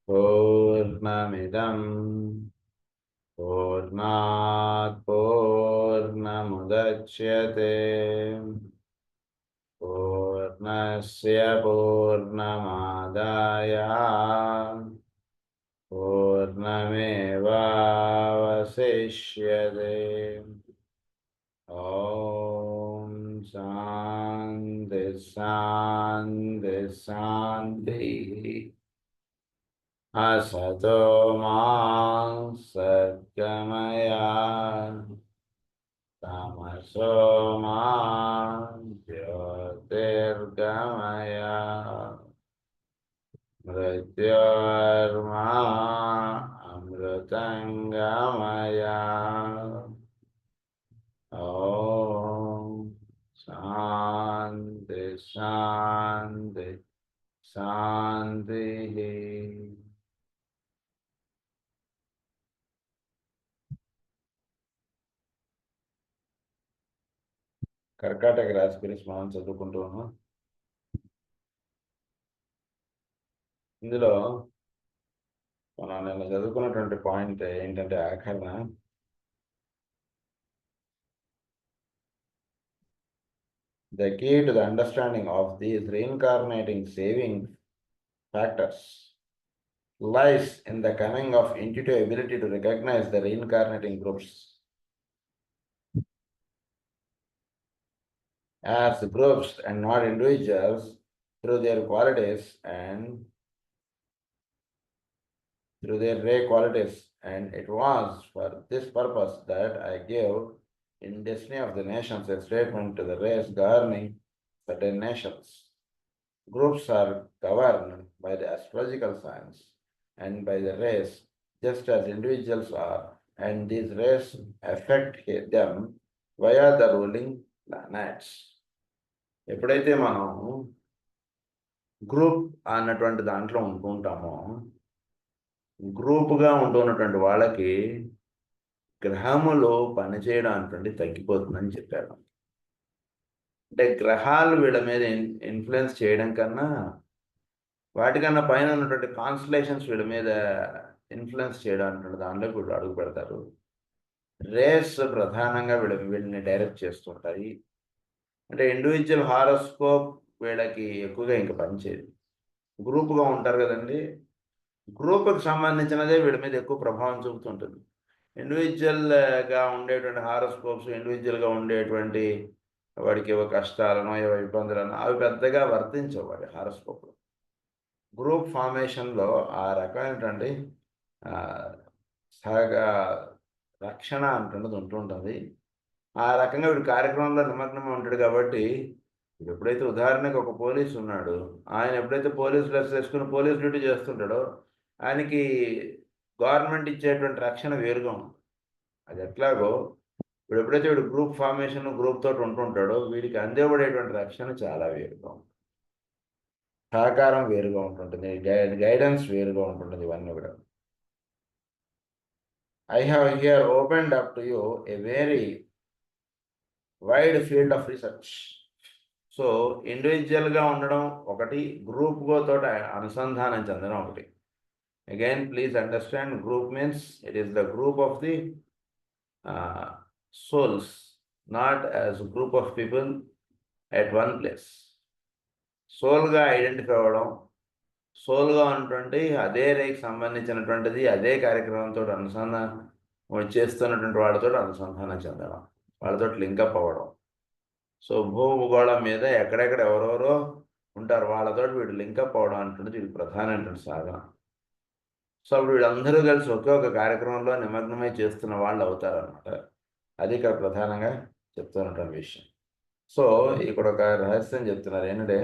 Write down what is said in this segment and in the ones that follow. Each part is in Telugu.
పూర్ణమిదం పూర్ణాత్ పూర్ణముదచ్యతే పూర్ణస్య పూర్ణమాదాయ పూర్ణమేవావశిష్యతే. ఓం శాంతి శాంతి శాంతి. असतो मा सद्गमय तमसो मा ज्योतिर्गमय मृत्योर्मा अमृतंगमय. ओम शांति शांति शांति. కర్కాటక రాశి గురించి మనం చదువుకుంటూ ఉన్నాం. ఇందులో మనం నిన్న చదువుకున్నటువంటి పాయింట్ ఏంటంటే ఆఖరణ the key to the understanding of these reincarnating saving factors lies in the coming of intuitive ability to recognize the reincarnating groups as groups and not individuals through their qualities and through their rare qualities. And it was for this purpose that I gave in Destiny of the Nations a statement to the race governing certain nations. Groups are governed by the astrological science and by the race, just as individuals are, and these rays affect them via the ruling planets. ఎప్పుడైతే మనం గ్రూప్ అన్నటువంటి దాంట్లో ఉంటుంటామో, గ్రూపుగా ఉంటున్నటువంటి వాళ్ళకి గ్రహములు పనిచేయడం అటువంటి తగ్గిపోతుందని చెప్పారు. అంటే గ్రహాలు వీళ్ళ మీద ఇన్ఫ్లుయెన్స్ చేయడం కన్నా వాటికన్నా పైన ఉన్నటువంటి కాన్స్టలేషన్స్ వీళ్ళ మీద ఇన్ఫ్లుయెన్స్ చేయడం అటువంటి దాంట్లో వీళ్ళు అడుగు పెడతారు. రేస్ ప్రధానంగా వీళ్ళని డైరెక్ట్ చేస్తుంటాయి. అంటే ఇండివిజువల్ హారోస్కోప్ వీళ్ళకి ఎక్కువగా ఇంకా పనిచేయదు. గ్రూప్గా ఉంటారు కదండి, గ్రూప్కి సంబంధించినదే వీళ్ళ మీద ఎక్కువ ప్రభావం చూపుతుంటుంది. ఇండివిజువల్గా ఉండేటువంటి హారోస్కోప్స్, ఇండివిజువల్గా ఉండేటువంటి వాడికి ఏవో కష్టాలను ఏవో ఇబ్బందులను అవి పెద్దగా వర్తించవు వాడి హారోస్కోప్లో. గ్రూప్ ఫార్మేషన్లో ఆ రకమైనటువంటి సహ రక్షణ అంటున్నది ఉంటుంటుంది. ఆ రకంగా వీడు కార్యక్రమంలో నిమగ్నమై ఉంటాడు. కాబట్టి ఎప్పుడైతే ఉదాహరణకు ఒక పోలీసు ఉన్నాడు, ఆయన ఎప్పుడైతే పోలీస్ డ్రెస్ వేసుకుని పోలీస్ డ్యూటీ చేస్తుంటాడో ఆయనకి గవర్నమెంట్ ఇచ్చేటువంటి రక్షణ వేరుగా ఉంటుంది. అది ఎట్లాగో వీడు ఎప్పుడైతే వీడు గ్రూప్ ఫార్మేషన్ గ్రూప్ తోటి ఉంటుంటాడో వీడికి అందేబడేటువంటి రక్షణ చాలా వేరుగా ఉంటుంది, సహకారం వేరుగా ఉంటుంటుంది, గైడెన్స్ వేరుగా ఉంటుంటుంది. ఇవన్నీ కూడా I have here opened up to you a very wide field of research. So ఇండివిజువల్గా ఉండడం ఒకటి, గ్రూప్గా తోటి అనుసంధానం చెందడం ఒకటి. Again please understand, group means it is the group of the souls, not as group of people at one place. సోల్గా ఐడెంటిఫై అవ్వడం, సోల్గా ఉన్నటువంటి అదే రేకి సంబంధించినటువంటిది అదే కార్యక్రమంతో అనుసంధానం చేస్తున్నటువంటి వాళ్ళతో అనుసంధానం చెందడం, వాళ్ళతో లింకప్ అవ్వడం. సో భూగోళం మీద ఎక్కడెక్కడ ఎవరెవరో ఉంటారు వాళ్ళతో వీడు లింకప్ అవడం అంటున్నది వీడి ప్రధానమైనటువంటి సాధన. సో అప్పుడు వీళ్ళందరూ కలిసి ఒకే ఒక కార్యక్రమంలో నిమగ్నమై చేస్తున్న వాళ్ళు అవుతారనమాట. అది ఇక్కడ ప్రధానంగా చెప్తున్నటువంటి విషయం. సో ఇక్కడ ఒక రహస్యం చెప్తున్నారు ఏంటంటే,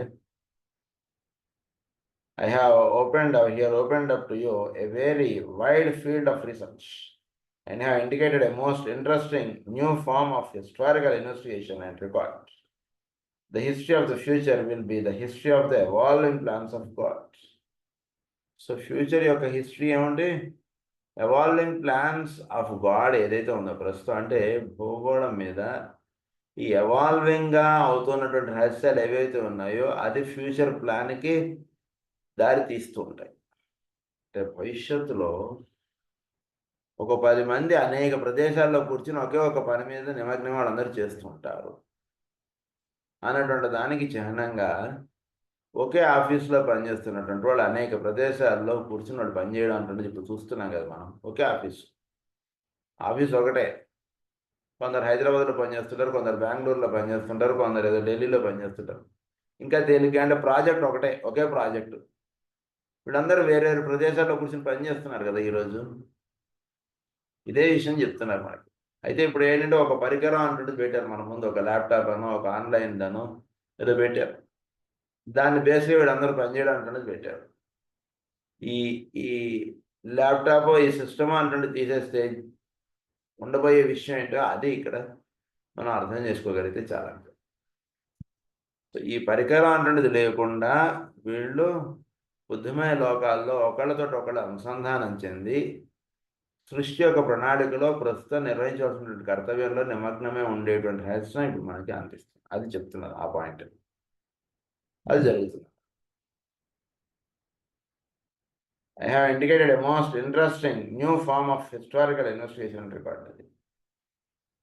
I have opened up to you a very wide field of research and have indicated a most interesting new form of historical investigation and record. The history of the future will be the history of the evolving plans of God. So future యొక్క హిస్టరీ ఏమంటే ఎవాల్వింగ్ ప్లాన్స్ ఆఫ్ గాడ్ ఏదైతే ఉందో ప్రస్తుతం, అంటే భూగోళం మీద ఈ ఎవాల్వింగ్గా అవుతున్నటువంటి రహస్యాలు ఏవైతే ఉన్నాయో అది ఫ్యూచర్ ప్లాన్కి దారి తీస్తూ ఉంటాయి. అంటే భవిష్యత్తులో ఒక 10 మంది అనేక ప్రదేశాల్లో కూర్చొని ఒకే ఒక పని మీద నిమగ్నం వాళ్ళందరూ చేస్తూ ఉంటారు అన్నటువంటి దానికి చిహ్నంగా ఒకే ఆఫీస్లో పనిచేస్తున్నటువంటి వాళ్ళు అనేక ప్రదేశాల్లో కూర్చుని వాళ్ళు పనిచేయడం అంటే ఇప్పుడు చూస్తున్నాం కదా మనం. ఒకే ఆఫీస్ ఒకటే. కొందరు హైదరాబాద్లో పనిచేస్తుంటారు, కొందరు బెంగళూరులో పనిచేస్తుంటారు, కొందరు ఏదో ఢిల్లీలో పనిచేస్తుంటారు. ఇంకా తేలిక అంటే ప్రాజెక్ట్ ఒకటే, ఒకే ప్రాజెక్టు. వీళ్ళందరూ వేరే వేరే ప్రదేశాల్లో కూర్చొని పనిచేస్తున్నారు కదా ఈరోజు. ఇదే విషయం చెప్తున్నారు మనకి. అయితే ఇప్పుడు ఏంటంటే ఒక పరికరం అంటుండేది పెట్టారు మన ముందు. ఒక ల్యాప్టాప్ అనో, ఒక ఆన్‌లైన్ అనో ఏదో పెట్టారు. దాన్ని బేస్‌గా వీళ్ళందరూ పనిచేయడానికి అనేది పెట్టారు. ఈ ఈ ల్యాప్టాపో, ఈ సిస్టమో అంటుండేది తీసేస్తే ఉండబోయే విషయం ఏంటో అది ఇక్కడ మనం అర్థం చేసుకోగలిగితే చాలండి. సో ఈ పరికరం అంటుండేది లేకుండా వీళ్ళు బుద్ధిమయ లోకాల్లో ఒకళ్ళతోటి ఒకళ్ళు అనుసంధానం చెంది సృష్టి యొక్క ప్రణాళికలో ప్రస్తుతం నిర్వహించవలసినటువంటి కర్తవ్యంలో నిమగ్నమై ఉండేటువంటి రహస్యం ఇప్పుడు మనకి అనిపిస్తుంది. అది చెప్తున్నారు ఆ పాయింట్. అది జరుగుతుంది. I have indicated a most interesting new form of historical investigation recorded.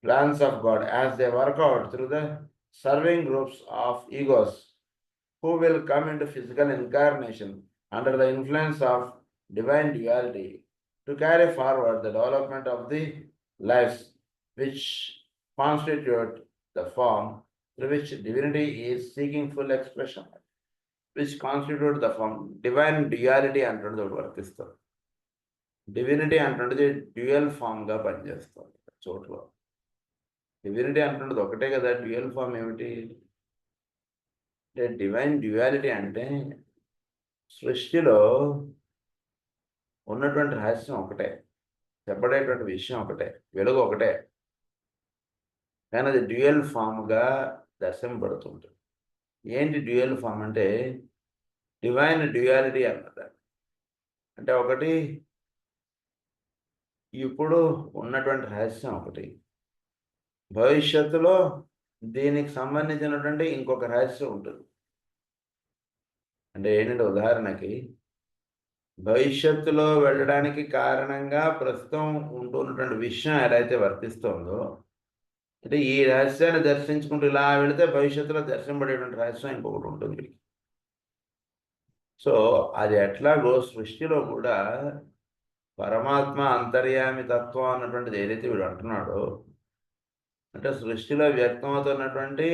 Plans of God as they work out through the serving groups of egos who will come into physical incarnation under the influence of divine duality to carry forward the development of the lives which constitute the form through which divinity is seeking full expression, which constitute the form. Divine duality అంటున్నది ఒకటి వర్తిస్తుంది. డివినిటీ అంటున్నది డ్యూయల్ ఫామ్గా పనిచేస్తుంది చోట్ల. డివినిటీ అంటున్నది ఒకటే కదా, డ్యూయల్ ఫామ్ ఏమిటి అంటే డివైన్ డ్యూయాలిటీ అంటే సృష్టిలో ఉన్నటువంటి రహస్యం ఒకటే, చెప్పబడేటువంటి విషయం ఒకటే, వెలుగు ఒకటే, కానీ అది డ్యూయల్ ఫామ్గా దర్శింపబడుతుంటుంది. ఏంటి డ్యూయల్ ఫామ్ అంటే డివైన్ డ్యూయాలిటీ అన్నది. అంటే ఒకటి ఇప్పుడు ఉన్నటువంటి రహస్యం ఒకటి, భవిష్యత్తులో దీనికి సంబంధించినటువంటి ఇంకొక రహస్యం ఉంటుంది. అంటే ఏంటంటే ఉదాహరణకి భవిష్యత్తులో వెళ్ళడానికి కారణంగా ప్రస్తుతం ఉంటున్నటువంటి విషయం ఎలా అయితే వర్తిస్తుందో, అంటే ఈ రహస్యాన్ని దర్శించుకుంటూ ఇలా వెళితే భవిష్యత్తులో దర్శింపబడేటువంటి రహస్యం ఇంకొకటి ఉంటుంది. సో అది ఎట్లాగో సృష్టిలో కూడా పరమాత్మ అంతర్యామి తత్వం అన్నటువంటిది ఏదైతే వీడు అంటున్నాడో, అంటే సృష్టిలో వ్యక్తమవుతున్నటువంటి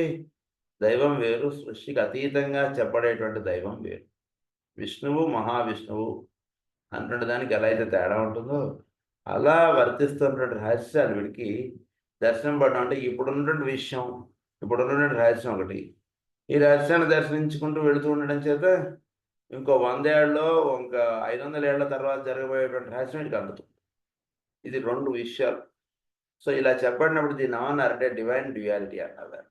దైవం వేరు, సృష్టికి అతీతంగా చెప్పబడేటువంటి దైవం వేరు. విష్ణువు మహావిష్ణువు అన్నటువంటి దానికి ఎలా అయితే తేడా ఉంటుందో అలా వర్తిస్తున్నటువంటి రహస్యాలు వీడికి దర్శనం పడడం. అంటే ఇప్పుడున్నటువంటి విషయం, ఇప్పుడున్నటువంటి రహస్యం ఒకటి, ఈ రహస్యాన్ని దర్శించుకుంటూ వెళుతూ ఉండడం చేత ఇంకో 100 ఏళ్ళలో ఇంకా 500 ఏళ్ల తర్వాత జరగబోయేటువంటి రహస్యం వీడికి అందుతుంది. ఇది 2 విషయాలు. సో ఇలా చెప్పడినప్పుడు దీన్ని ఏమన్నారంటే డివైన్ డ్యూయాలిటీ అన్నారు.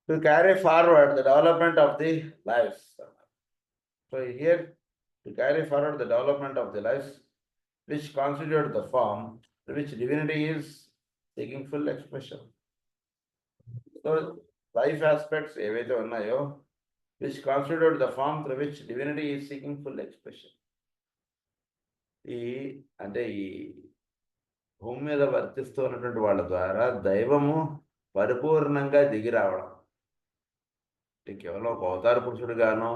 To carry forward the development of the life's. So here to carry forward the development of the lives which constitute the form to which divinity is seeking full expression. So life aspects ఏవైతే ఉన్నాయో which constitute the form through which divinity is seeking full expression. అంటే ఈ భూమి మీద వర్తిస్తున్నటువంటి వాళ్ళ ద్వారా దైవము పరిపూర్ణంగా దిగి రావడం, కేవలం ఒక అవతార పురుషుడుగానో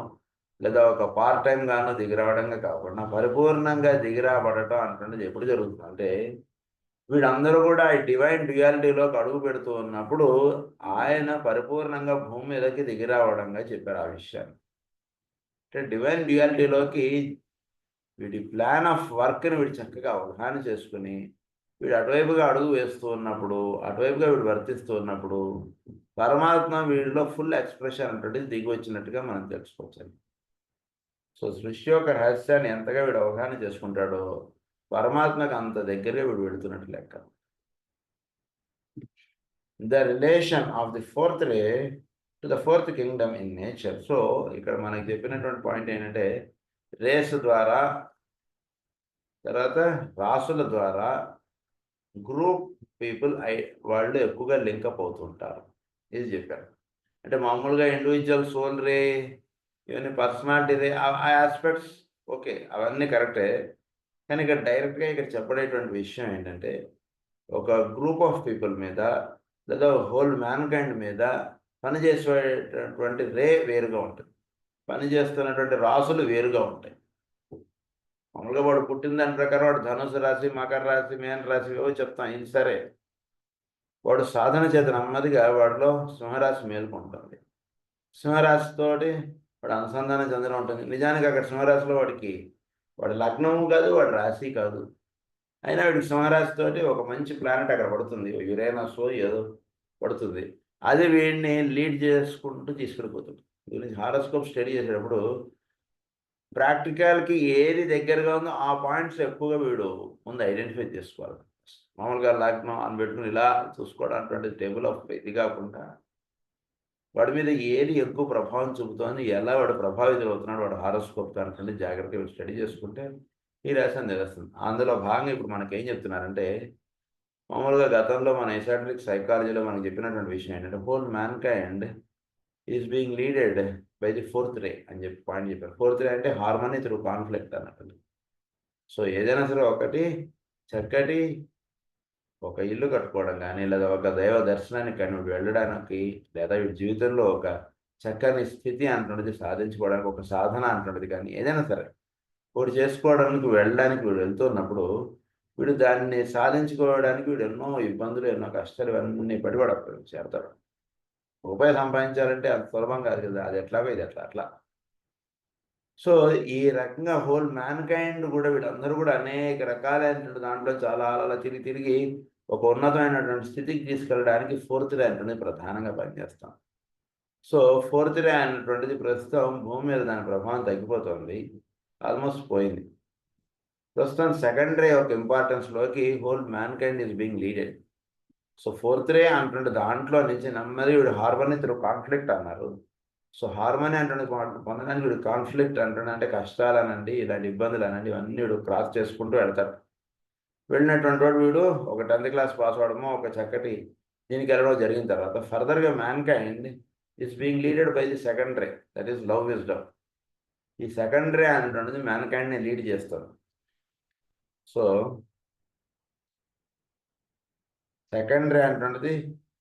లేదా ఒక పార్ట్ టైం గానో దిగిరావడంగా కాకుండా పరిపూర్ణంగా దిగిరాబడటం అంటున్నది ఎప్పుడు జరుగుతుంది అంటే వీళ్ళందరూ కూడా ఈ డివైన్ డ్యూయాలిటీలోకి అడుగు పెడుతూ ఉన్నప్పుడు ఆయన పరిపూర్ణంగా భూమి మీదకి దిగిరావడంగా చెప్పారు ఆ విషయాన్ని. అంటే డివైన్ డ్యూయాలిటీలోకి వీడి ప్లాన్ ఆఫ్ వర్క్ని వీడు చక్కగా అవగాహన చేసుకుని వీడు అటువైపుగా అడుగు వేస్తూ ఉన్నప్పుడు, అటువైపుగా వీడు వర్తిస్తూ ఉన్నప్పుడు పరమాత్మ వీడిలో ఫుల్ ఎక్స్ప్రెషన్ అంటే దిగి వచ్చినట్టుగా మనం తెలుసుకోవచ్చు. సో సృష్టి యొక్క రహస్యాన్ని ఎంతగా వీడు అవగాహన చేసుకుంటాడో పరమాత్మకు అంత దగ్గరగా వీడు వెళుతున్నట్టు లెక్క. The relation of the fourth ray to the fourth Kingdom in nature. So ఇక్కడ మనకి చెప్పినటువంటి పాయింట్ ఏంటంటే రేస్ ద్వారా, తర్వాత రాసుల ద్వారా గ్రూప్ పీపుల్ వాళ్ళు ఎక్కువగా లింకప్ అవుతుంటారు. ఇది చెప్పారు. అంటే మామూలుగా ఇండివిజువల్ సోల్ రే ఇవన్నీ పర్సనాలిటీ ఆ ఆస్పెక్ట్స్ ఓకే. అవన్నీ కరెక్టే. కానీ ఇక్కడ డైరెక్ట్‌గా ఇక్కడ చెప్పబడేటువంటి విషయం ఏంటంటే, ఒక గ్రూప్ ఆఫ్ పీపుల్ మీద లేదా హోల్ మ్యాన్‌కైండ్ మీద పనిచేసేటటువంటి వేరుగా ఉంటుంది. పని చేస్తున్నటువంటి రాసులు వేరుగా ఉంటాయి. మామూలుగా వాడు పుట్టిన దాని ప్రకారం వాడు ధనుస్సు రాశి, మకర రాశి, మీన రాశి ఏవో చెప్తాం. ఇది సరే. వాడు సాధన చేత నెమ్మదిగా వాడిలో సింహరాశి మేలుకుంటుంది. సింహరాశితోటి వాడు అనుసంధానం చెందడం ఉంటుంది. నిజానికి అక్కడ సింహరాశిలో వాడి లగ్నము కాదు, వాడి రాశి కాదు. అయినా వీడికి సింహరాశితోటి ఒక మంచి ప్లానెట్ అక్కడ పడుతుంది. యురేనసో ఏదో పడుతుంది. అది వీడిని లీడ్ చేసుకుంటూ తీసుకెళ్ళిపోతుంది. గురించి హారోస్కోప్ స్టడీ చేసేటప్పుడు ప్రాక్టికల్‌కి ఏది దగ్గరగా ఉందో ఆ పాయింట్స్ ఎక్కువగా వీడు ముందు ఐడెంటిఫై చేసుకోవాలి. మామూలుగా లగ్నం అని పెట్టుకొని ఇలా చూసుకోవడం అటువంటి టేబుల్ ఆఫ్ ఇది కాకుండా వాడి మీద ఏది ఎక్కువ ప్రభావం చూపుతోంది, ఎలా వాడు ప్రభావితులవుతున్నాడు, వాడు హారోస్కోప్ దాంట్లో జాగ్రత్తగా స్టడీ చేసుకుంటే ఈ రాశి అని తెలుస్తుంది. అందులో భాగంగా ఇప్పుడు మనకేం చెప్తున్నారంటే, మామూలుగా గతంలో మన ఎసాట్రిక్ సైకాలజీలో మనకు చెప్పినటువంటి విషయం ఏంటంటే, whole mankind is being leaded by the fourth ray అని చెప్పి పాయింట్ చెప్పారు. ఫోర్త్ రే అంటే హార్మనీ త్రూ కాన్‌ఫ్లిక్ట్ అన్నట్టు. సో, ఏదైనా సరే ఒకటి చక్కటి ఒక ఇల్లు కట్టుకోవడం గానీ, లేదా ఒక దైవ దర్శనానికి కానీ వీడు వెళ్ళడానికి, లేదా వీడి జీవితంలో ఒక చక్కని స్థితి అంటున్నది సాధించుకోవడానికి ఒక సాధన అంటున్నది కానీ, ఏదైనా సరే ఒకటి చేసుకోవడానికి వెళ్ళడానికి వీడు వెళ్తున్నప్పుడు, వీడు దాన్ని సాధించుకోవడానికి వీడు ఎన్నో ఇబ్బందులు, ఎన్నో కష్టాలు ఇవన్నీ పడి వాడు అక్కడికి చేరతాడు. రూపాయి సంపాదించాలంటే అంత సులభం కాదు కదా! అది ఎట్లాగో ఇది అట్లా. సో, ఈ రకంగా హోల్ మ్యాన్‌కైండ్ గూడా వీళ్ళందరూ గూడా అనేక రకాలైనటువంటి దాంట్లో చాలా అలా తిరిగి ఒక ఉన్నతమైనటువంటి స్థితికి తీసుకెళ్ళడానికి ఫోర్త్ రే అనేది ప్రధానంగా పనిచేస్తాం. సో, ఫోర్త్ రే అనేటువంటిది ప్రస్తుతం భూమి మీద దాని ప్రభావం తగ్గిపోతోంది. ఆల్‌మోస్ట్ పోయింది. ప్రస్తుతం సెకండ్ రే యొక్క ఇంపార్టెన్స్‌లోకి whole mankind is being leaded. So, fourth ray అనేటువంటి దాంట్లో నుంచి నెమ్మదిగా వీడు హార్మనీ త్రూ కాన్‌ఫ్లిక్ట్ అన్నారు. సో, హార్మనీ అనేటువంటిది పొందడానికి వీడు కాన్‌ఫ్లిక్ట్ అంటే కష్టాలనండి, ఇలాంటి ఇబ్బందులనండి ఇవన్నీ వీడు క్రాస్ చేసుకుంటూ వెళ్తాడు. వెళ్ళినటువంటి వాడు వీడు ఒక 10థ్ క్లాస్ పాస్ అవ్వడమో, ఒక చక్కటి దీనికెళ్ళడం జరిగిన తర్వాత ఫర్దర్‌గా mankind is being leaded by the second ray that is love wisdom. ఈ సెకండ్ రే అనేటువంటిది మ్యాన్‌కైండ్‌ని లీడ్ చేస్తుంది. సో, సెకండ్ రే అనేటువంటిది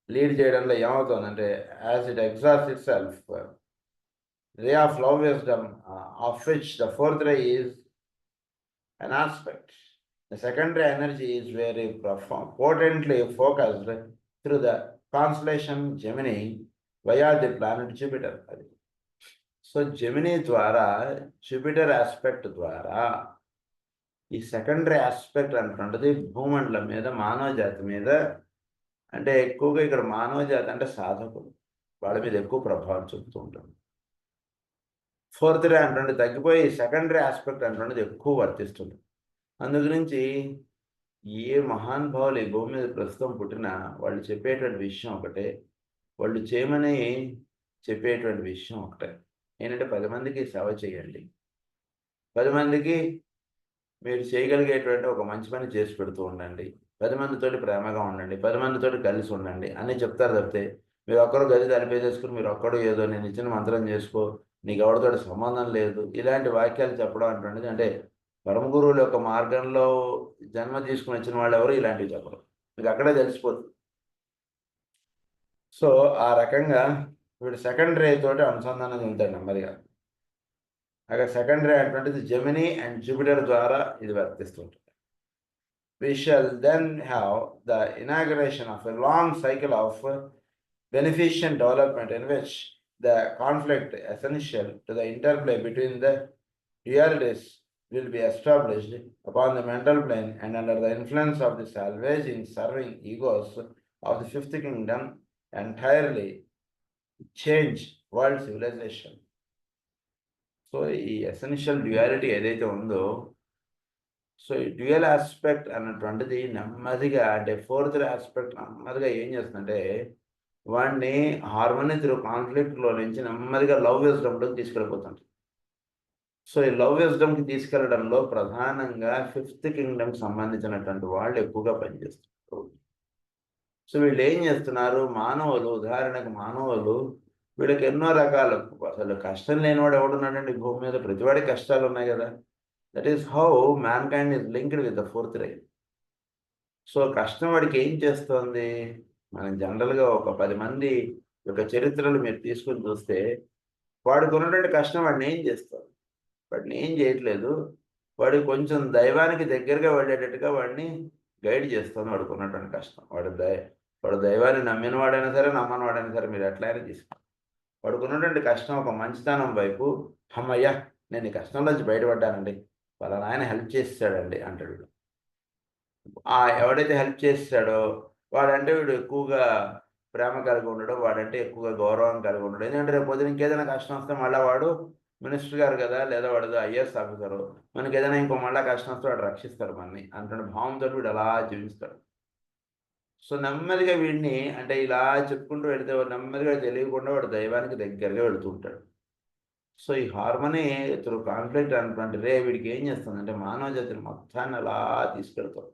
లీడ్ చేయడంలో ఏమవుతుందంటే as it exhausts itself ray of love wisdom, of which the fourth ray is an aspect. The second ray energy is very potently focused through the constellation Gemini via the planet Jupiter. So Gemini ద్వారా జూపిటర్ ఆస్పెక్ట్ ద్వారా ఈ సెకండరీ ఆస్పెక్ట్ అంటున్నది భూమండలం మీద మానవ జాతి మీద అంటే ఎక్కువగా ఇక్కడ మానవ జాతి అంటే సాధకులు వాళ్ళ మీద ఎక్కువ ప్రభావం చూపుతూ ఉంటుంది. ఫోర్త్ రే అంటుండే తగ్గిపోయి సెకండరీ ఆస్పెక్ట్ అంటున్నది ఎక్కువ వర్తిస్తుంది. అందు గురించి ఏ మహానుభావులు ఈ భూమి మీద ప్రస్తుతం పుట్టినా వాళ్ళు చెప్పేటువంటి విషయం ఒకటే. వాళ్ళు చేయమని చెప్పేటువంటి విషయం ఒకటే. ఏంటంటే 10 మందికి సేవ చేయండి. 10 మందికి మీరు చేయగలిగేటువంటి ఒక మంచి పని చేసి పెడుతూ ఉండండి. 10 మందితోటి ప్రేమగా ఉండండి. 10 మందితోటి కలిసి ఉండండి అని చెప్తారు తప్పితే, మీరొక్కరు గది తలుపేసేసుకొని మీరొక్కడు ఏదో నేను ఇచ్చిన మంత్రం చేసుకో, నీకెవరితోటి సంబంధం లేదు. ఇలాంటి వాక్యాలు చెప్పడం అటువంటిది అంటే పరమ గురువుల యొక్క మార్గంలో జన్మ తీసుకొని వచ్చిన వాళ్ళెవరు ఇలాంటివి చెప్పరు. మీకు అక్కడే తెలిసిపోతుంది. సో, ఆ రకంగా వీడు సెకండ్ రే తోటి అనుసంధానం చెందుతాడు నెమ్మదిగా. అక్కడ సెకండ్ రే అటువంటిది జెమినీ అండ్ జూపిటర్ ద్వారా ఇది వర్తిస్తుంటుంది. We shall then have the inauguration of a long cycle of beneficent development in which the conflict essential to the interplay between the dualities will be established upon the mental plane and under the influence of the salvaging serving egos of the fifth kingdom entirely change world civilization. So ఈ ఎసెన్షియల్ డ్యుయాలిటీ ఏదైతే ఉందో సో ఈ డ్యూయల్ ఆస్పెక్ట్ అన్నటువంటిది నెమ్మదిగా అంటే ఫోర్త్ ఆస్పెక్ట్ నెమ్మదిగా ఏం చేస్తుందంటే వాడిని హార్మనీ త్రూ కాన్ఫ్లిక్ట్లో నుంచి నెమ్మదిగా లవ్ విజ్డమ్లోకి తీసుకెళ్ళిపోతుంది. సో ఈ లవ్ విజ్డమ్కి తీసుకెళ్లడంలో ప్రధానంగా ఫిఫ్త్ కింగ్డమ్కి సంబంధించినటువంటి వాళ్ళు ఎక్కువగా పనిచేస్తున్నారు. సో వీళ్ళు ఏం చేస్తున్నారు, మానవులు ఉదాహరణకు మానవులు వీళ్ళకి ఎన్నో రకాలు, అసలు కష్టం లేనివాడు ఎవడున్నాడండి భూమి మీద? ప్రతివాడికి కష్టాలు ఉన్నాయి కదా. That is how man kind is linked with the fourth ray. So కష్టం వాడికి ఏం చేస్తుంది? మనం జనరల్గా ఒక 10 మంది యొక్క చరిత్రలు మీరు తీసుకుని చూస్తే, వాడికి ఉన్నటువంటి కష్టం వాడిని ఏం చేస్తుంది? వాడిని ఏం చేయట్లేదు. వాడు కొంచెం దైవానికి దగ్గరగా వెళ్ళేటట్టుగా వాడిని గైడ్ చేస్తుంది వాడికి ఉన్నటువంటి కష్టం. వాడు దైవాన్ని నమ్మిన వాడైనా సరే, నమ్మని వాడైనా సరే, మీరు ఎట్లయినా తీసుకోండి. వాడికి ఉన్నటువంటి కష్టం ఒక మంచితనం వైపు, అమ్మయ్య నేను ఈ కష్టంలోంచి బయటపడ్డానండి, పలానా ఆయన హెల్ప్ చేసాడండి అంటాడు. ఎవడైతే హెల్ప్ చేసాడో వాడంటే వీడు ఎక్కువగా ప్రేమ కలిగి ఉండడం, వాడంటే ఎక్కువగా గౌరవం కలిగి ఉండడం. ఎందుకంటే రేపు పొద్దున ఇంకేదైనా కష్టం వస్తే మళ్ళీ వాడు మినిస్టర్ గారు కదా, లేదా వాడు ఐఏఎస్ ఆఫీసరు, మనకి ఏదైనా ఇంకో మళ్ళీ కష్టం వస్తే వాడు రక్షిస్తాడు మనని అంటున్న భావంతో వీడు అలా జీవిస్తాడు. సో నెమ్మదిగా వీడిని అంటే ఇలా చెప్పుకుంటూ వెళితే నెమ్మదిగా తెలియకుండా వాడు దైవానికి దగ్గరగా వెళుతూ ఉంటాడు. సో ఈ హార్మోని త్రూ కాన్ఫ్లిక్ట్ అనుకుంటే రే వీడికి ఏం చేస్తుంది అంటే మానవ జాతిని మొత్తాన్ని అలా తీసుకెళ్తాం.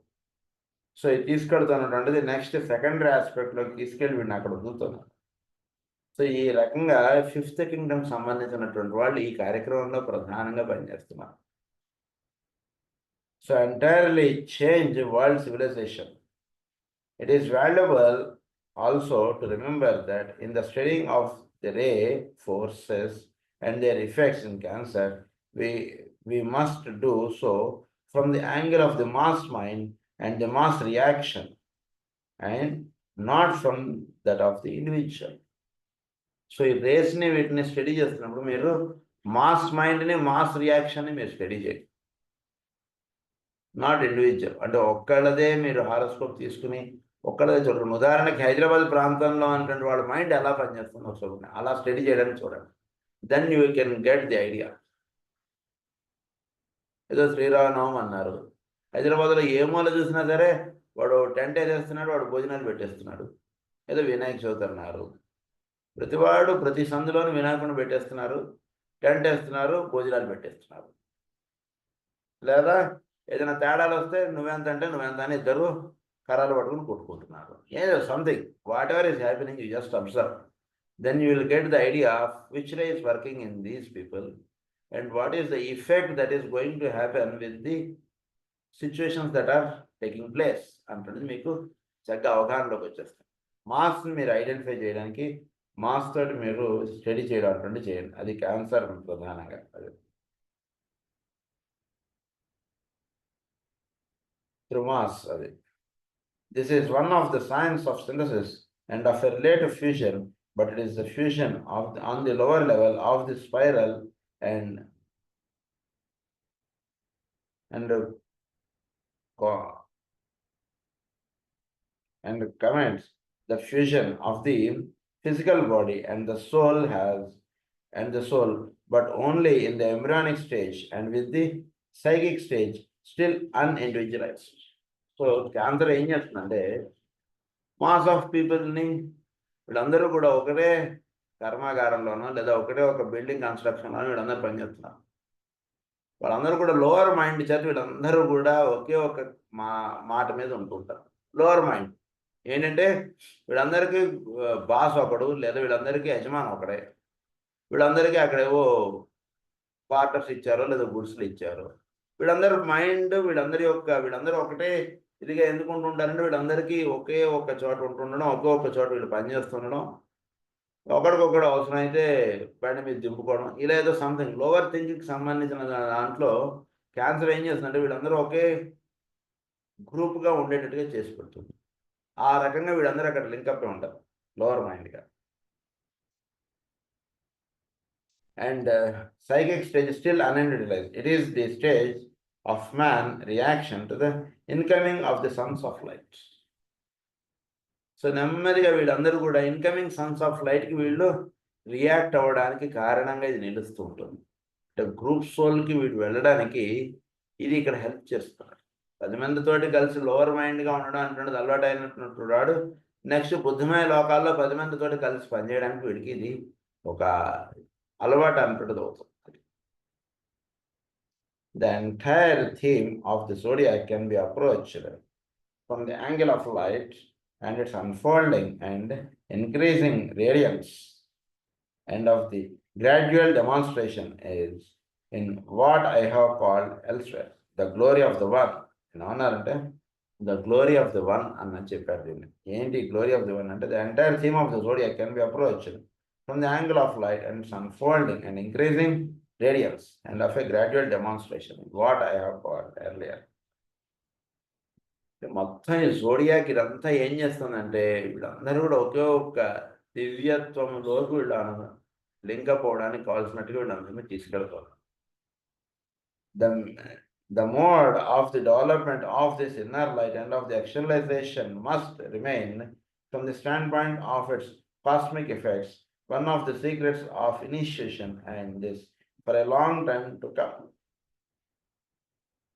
సో ఇది తీసుకెళ్తున్నటువంటిది నెక్స్ట్ సెకండరీ ఆస్పెక్ట్లోకి తీసుకెళ్ళి వీడిని అక్కడ వదులుతున్నారు. సో ఈ రకంగా ఫిఫ్త్ కింగ్డమ్ సంబంధించినటువంటి వాళ్ళు ఈ కార్యక్రమంలో ప్రధానంగా పనిచేస్తున్నారు. So entirely change world civilization. It is valuable also to remember that in the studying of the ray forces and their effects in cancer, we must do so from the angle of the mass mind and the mass reaction, and not from that of the individual. So ఈ రేస్ని వీటిని స్టడీ చేస్తున్నప్పుడు మీరు మాస్ మైండ్ని, మాస్ రియాక్షన్ని మీరు స్టడీ చేయండి, నాట్ ఇండివిజువల్. అంటే ఒక్కళ్ళదే మీరు హారోస్కోప్ తీసుకుని ఒక్కళ్ళదే చూడండి. ఉదాహరణకి హైదరాబాద్ ప్రాంతంలో అనేటువంటి వాళ్ళ మైండ్ ఎలా పనిచేస్తుందో చూడండి, అలా స్టడీ చేయడానికి చూడండి. Then you can get the idea. ఏదో శ్రీరామనవమి అన్నారు, హైదరాబాద్లో ఏ మూల చూసినా సరే వాడు టెంట్ వేసేస్తున్నాడు, వాడు భోజనాలు పెట్టేస్తున్నాడు. ఏదో వినాయక చవితి అన్నారు, ప్రతివాడు ప్రతి సందులోని వినాయకుడిని పెట్టేస్తున్నారు, టెంట్ వేస్తున్నారు, భోజనాలు పెట్టేస్తున్నారు. లేదా ఏదైనా తేడాలు వస్తే నువ్వెంత అంటే నువ్వెంత అని ఇద్దరు కర్రలు పట్టుకుని కొట్టుకుంటున్నారు. ఏదో something, whatever is happening, you just observe. Then you will get the idea of which ray is working in these people and what is the effect that is going to happen with the situations that are taking place అంటున్నది మీకు చక్కగా అవగాహనలోకి వచ్చేస్తుంది. మాస్ని మీరు ఐడెంటిఫై చేయడానికి మాస్ తోటి మీరు స్టడీ చేయడం అటువంటి చేయండి. అది క్యాన్సర్ ప్రధానంగా. అది త్రూ మాస్. అది this is one of the science of synthesis and of a relative fusion, but it is the fusion of on the lower level of the spiral and comments the fusion of the physical body and the soul, but only in the embryonic stage and with the psychic stage still unindividualized. So cancer ఏం చేస్తుందంటే మాస్ ఆఫ్ పీపుల్ని వీళ్ళందరూ కూడా ఒకటే కర్మాగారంలోనో లేదా ఒకటే ఒక బిల్డింగ్ కన్స్ట్రక్షన్లోనో వీళ్ళందరూ పనిచేస్తున్నారు. వాళ్ళందరూ కూడా లోవర్ మైండ్ చేత వీళ్ళందరూ కూడా ఒకే ఒక మాట మీద ఉంటుంటారు. లోవర్ మైండ్ ఏంటంటే వీళ్ళందరికీ బాస్ ఒకడు, లేదా వీళ్ళందరికీ యజమాని ఒకడే, వీళ్ళందరికీ అక్కడేవో క్వార్టర్స్ ఇచ్చారో లేదా గుడ్స్లు ఇచ్చారు. వీళ్ళందరూ మైండ్ వీళ్ళందరూ ఒకటే ఇదిగా ఎందుకు ఉంటుంటారంటే వీళ్ళందరికీ ఒకే ఒక చోట ఉంటుండడం, ఒకే ఒక చోట వీళ్ళు పనిచేస్తుండడం, ఒకడికొకడు అవసరమైతే బండి మీద దింపుకోవడం, ఇలా ఏదో సంథింగ్ లోవర్ థింకింగ్కి సంబంధించిన దాంట్లో క్యాన్సర్ ఏం చేస్తుందంటే వీళ్ళందరూ ఒకే గ్రూప్గా ఉండేటట్టుగా చేసి పెడుతుంది. ఆ రకంగా వీళ్ళందరూ అక్కడ లింకప్ ఉంటారు లోవర్ మైండ్గా. And psychic stage is still unindividualized. It is the stage of man reaction to the incoming of the sons of light. So నెమ్మదిగా వీళ్ళందరూ కూడా ఇన్కమింగ్ సన్స్ ఆఫ్ లైట్కి వీళ్ళు రియాక్ట్ అవ్వడానికి కారణంగా ఇది నిలుస్తూ ఉంటుంది. అంటే గ్రూప్ సోల్కి వీడు వెళ్ళడానికి ఇది ఇక్కడ హెల్ప్ చేస్తున్నారు. 10 మందితోటి కలిసి లోవర్ మైండ్గా ఉండడం అంటున్నది అలవాటు అయినటువంటి వాడు నెక్స్ట్ బుద్ధిమయ లోకాల్లో 10 మందితోటి కలిసి పనిచేయడానికి వీడికి ఇది ఒక అలవాటు అంటున్నది అవుతుంది. The entire theme of the zodiac can be approached from the angle of light and its unfolding and increasing radiance. end of the gradual demonstration is in what I have called elsewhere the glory of the one. ఏమన్నారంటే the glory of the one అన్న చెప్పారు దీన్ని. ఏంటి glory of the one అంటే the entire theme of the zodiac can be approached from the angle of light and its unfolding and increasing radiance and of a gradual demonstration, what I have called earlier. మొత్తం ఈ జోడియాక్ ఇదంతా ఏం చేస్తుందంటే వీళ్ళందరూ కూడా ఒకే ఒక్క దివ్యత్వంలోకి వీళ్ళు లింకప్ అవడానికి కావాల్సినట్టుగా వీళ్ళందరినీ తీసుకెళ్తారు. The mode of the development of this inner light and of the actualization must remain, from the standpoint of its cosmic effects, one of the secrets of initiation, and this for a long time to come.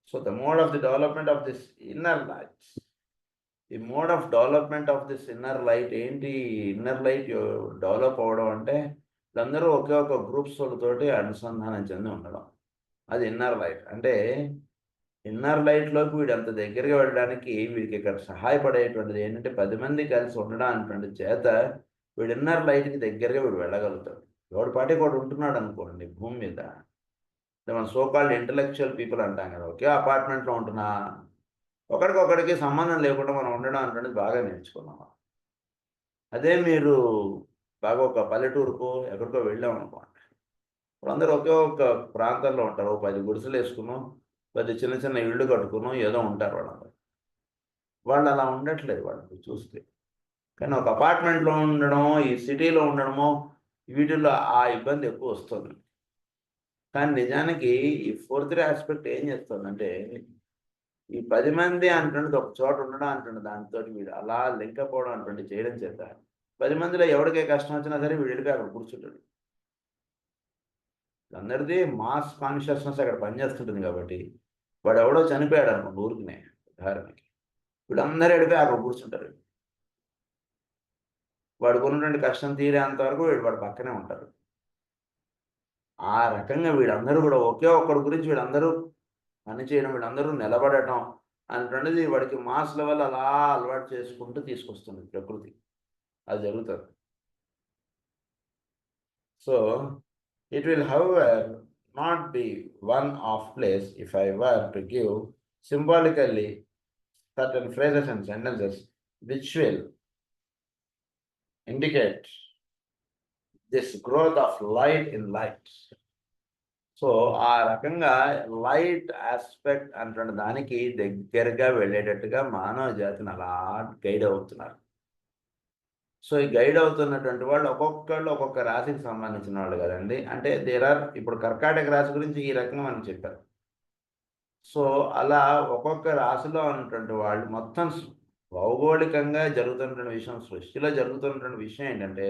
So the mode of the development of this inner light, the mode of development of this inner light ఏంటి? ఇన్నర్ లైట్ డెవలప్ అవడం అంటే అందరూ ఒకే ఒక గ్రూప్స్ తోటి అనుసంధానం చెంది ఉండడం, అది ఇన్నర్ లైట్. అంటే ఇన్నర్ లైట్లోకి వీడు అంత దగ్గరగా వెళ్ళడానికి వీడికి ఇక్కడ సహాయపడేటువంటిది ఏంటంటే 10 మంది కలిసి ఉండడం అనేటువంటి చేత వీడు ఇన్నర్ లైట్కి దగ్గరగా వీడు వెళ్ళగలుగుతాడు. ఎవడి పాటికి వాడు ఉంటున్నాడు అనుకోండి భూమి మీద, మన సోకాల్డ్ ఇంటలెక్చువల్ పీపుల్ అంటాం కదా, ఒకే అపార్ట్మెంట్లో ఉంటున్నా ఒకరికొకరికి సంబంధం లేకుండా మనం ఉండడం అనేటువంటిది బాగా నేర్చుకున్నాం. అదే మీరు బాగా ఒక పల్లెటూరుకో ఎక్కడికో వెళ్ళాం అనుకోండి, వాళ్ళందరూ ఒకే ఒక ప్రాంతంలో ఉంటారు, 10 గుడిసెలు వేసుకున్నాం, 10 చిన్న చిన్న ఇళ్ళు కట్టుకున్నాం, ఏదో ఉంటారు వాళ్ళందరూ. వాళ్ళు అలా ఉండట్లేదు వాళ్ళని చూస్తే. కానీ ఒక అపార్ట్మెంట్లో ఉండడమో ఈ సిటీలో ఉండడమో వీటిల్లో ఆ ఇబ్బంది ఎక్కువ వస్తుంది. కానీ నిజానికి ఈ ఫోర్త్ ఆస్పెక్ట్ ఏం చేస్తుందంటే ఈ 10 మంది అంటున్నది ఒక చోట ఉండడం అంటున్నది దాంతో వీడు అలా లింకప్ అవడం అటువంటి చేయడం చేత 10 మందిలో ఎవరికే కష్టం వచ్చినా సరే వీడు వెళ్ళిపోయి అక్కడ కూర్చుంటాడు. అందరిది మాస్ కాన్షియస్నెస్ అక్కడ పనిచేస్తుంటుంది కాబట్టి వాడు ఎవడో చనిపోయాడు అనుకోండి ఊరికినే ఉదాహరణకి, వీళ్ళందరూ వెళ్ళిపోయి అక్కడ కూర్చుంటారు. వాడికి ఉన్నటువంటి కష్టం తీరేంత వరకు వాడు పక్కనే ఉంటారు. ఆ రకంగా వీళ్ళందరూ కూడా ఒకే ఒక్కడి గురించి వీళ్ళందరూ పనిచేయడం, వీళ్ళందరూ నిలబడటం అనేటువంటిది వాడికి మాస్ లెవెల్ అలా అలవాటు చేసుకుంటూ తీసుకొస్తుంది ప్రకృతి. అది జరుగుతుంది. So it will however not be one of place if I were to give symbolically certain phrases and sentences which will indicate this growth of light in light. So ఆ రకంగా లైట్ ఆస్పెక్ట్ అంటే దానికి దగ్గరగా వెళ్ళేటట్టుగా మానవ జాతిని అలా గైడ్ అవుతున్నారు. సో ఈ గైడ్ అవుతున్నటువంటి వాళ్ళు ఒక్కొక్కళ్ళు ఒక్కొక్క రాశికి సంబంధించిన వాళ్ళు కదండి. అంటే ఇప్పుడు కర్కాటక రాశి గురించి ఈ రకంగా మనం చెప్పారు. సో అలా ఒక్కొక్క రాశిలో ఉన్నటువంటి వాళ్ళు మొత్తం భౌగోళికంగా జరుగుతున్నటువంటి విషయం, సృష్టిలో జరుగుతున్నటువంటి విషయం ఏంటంటే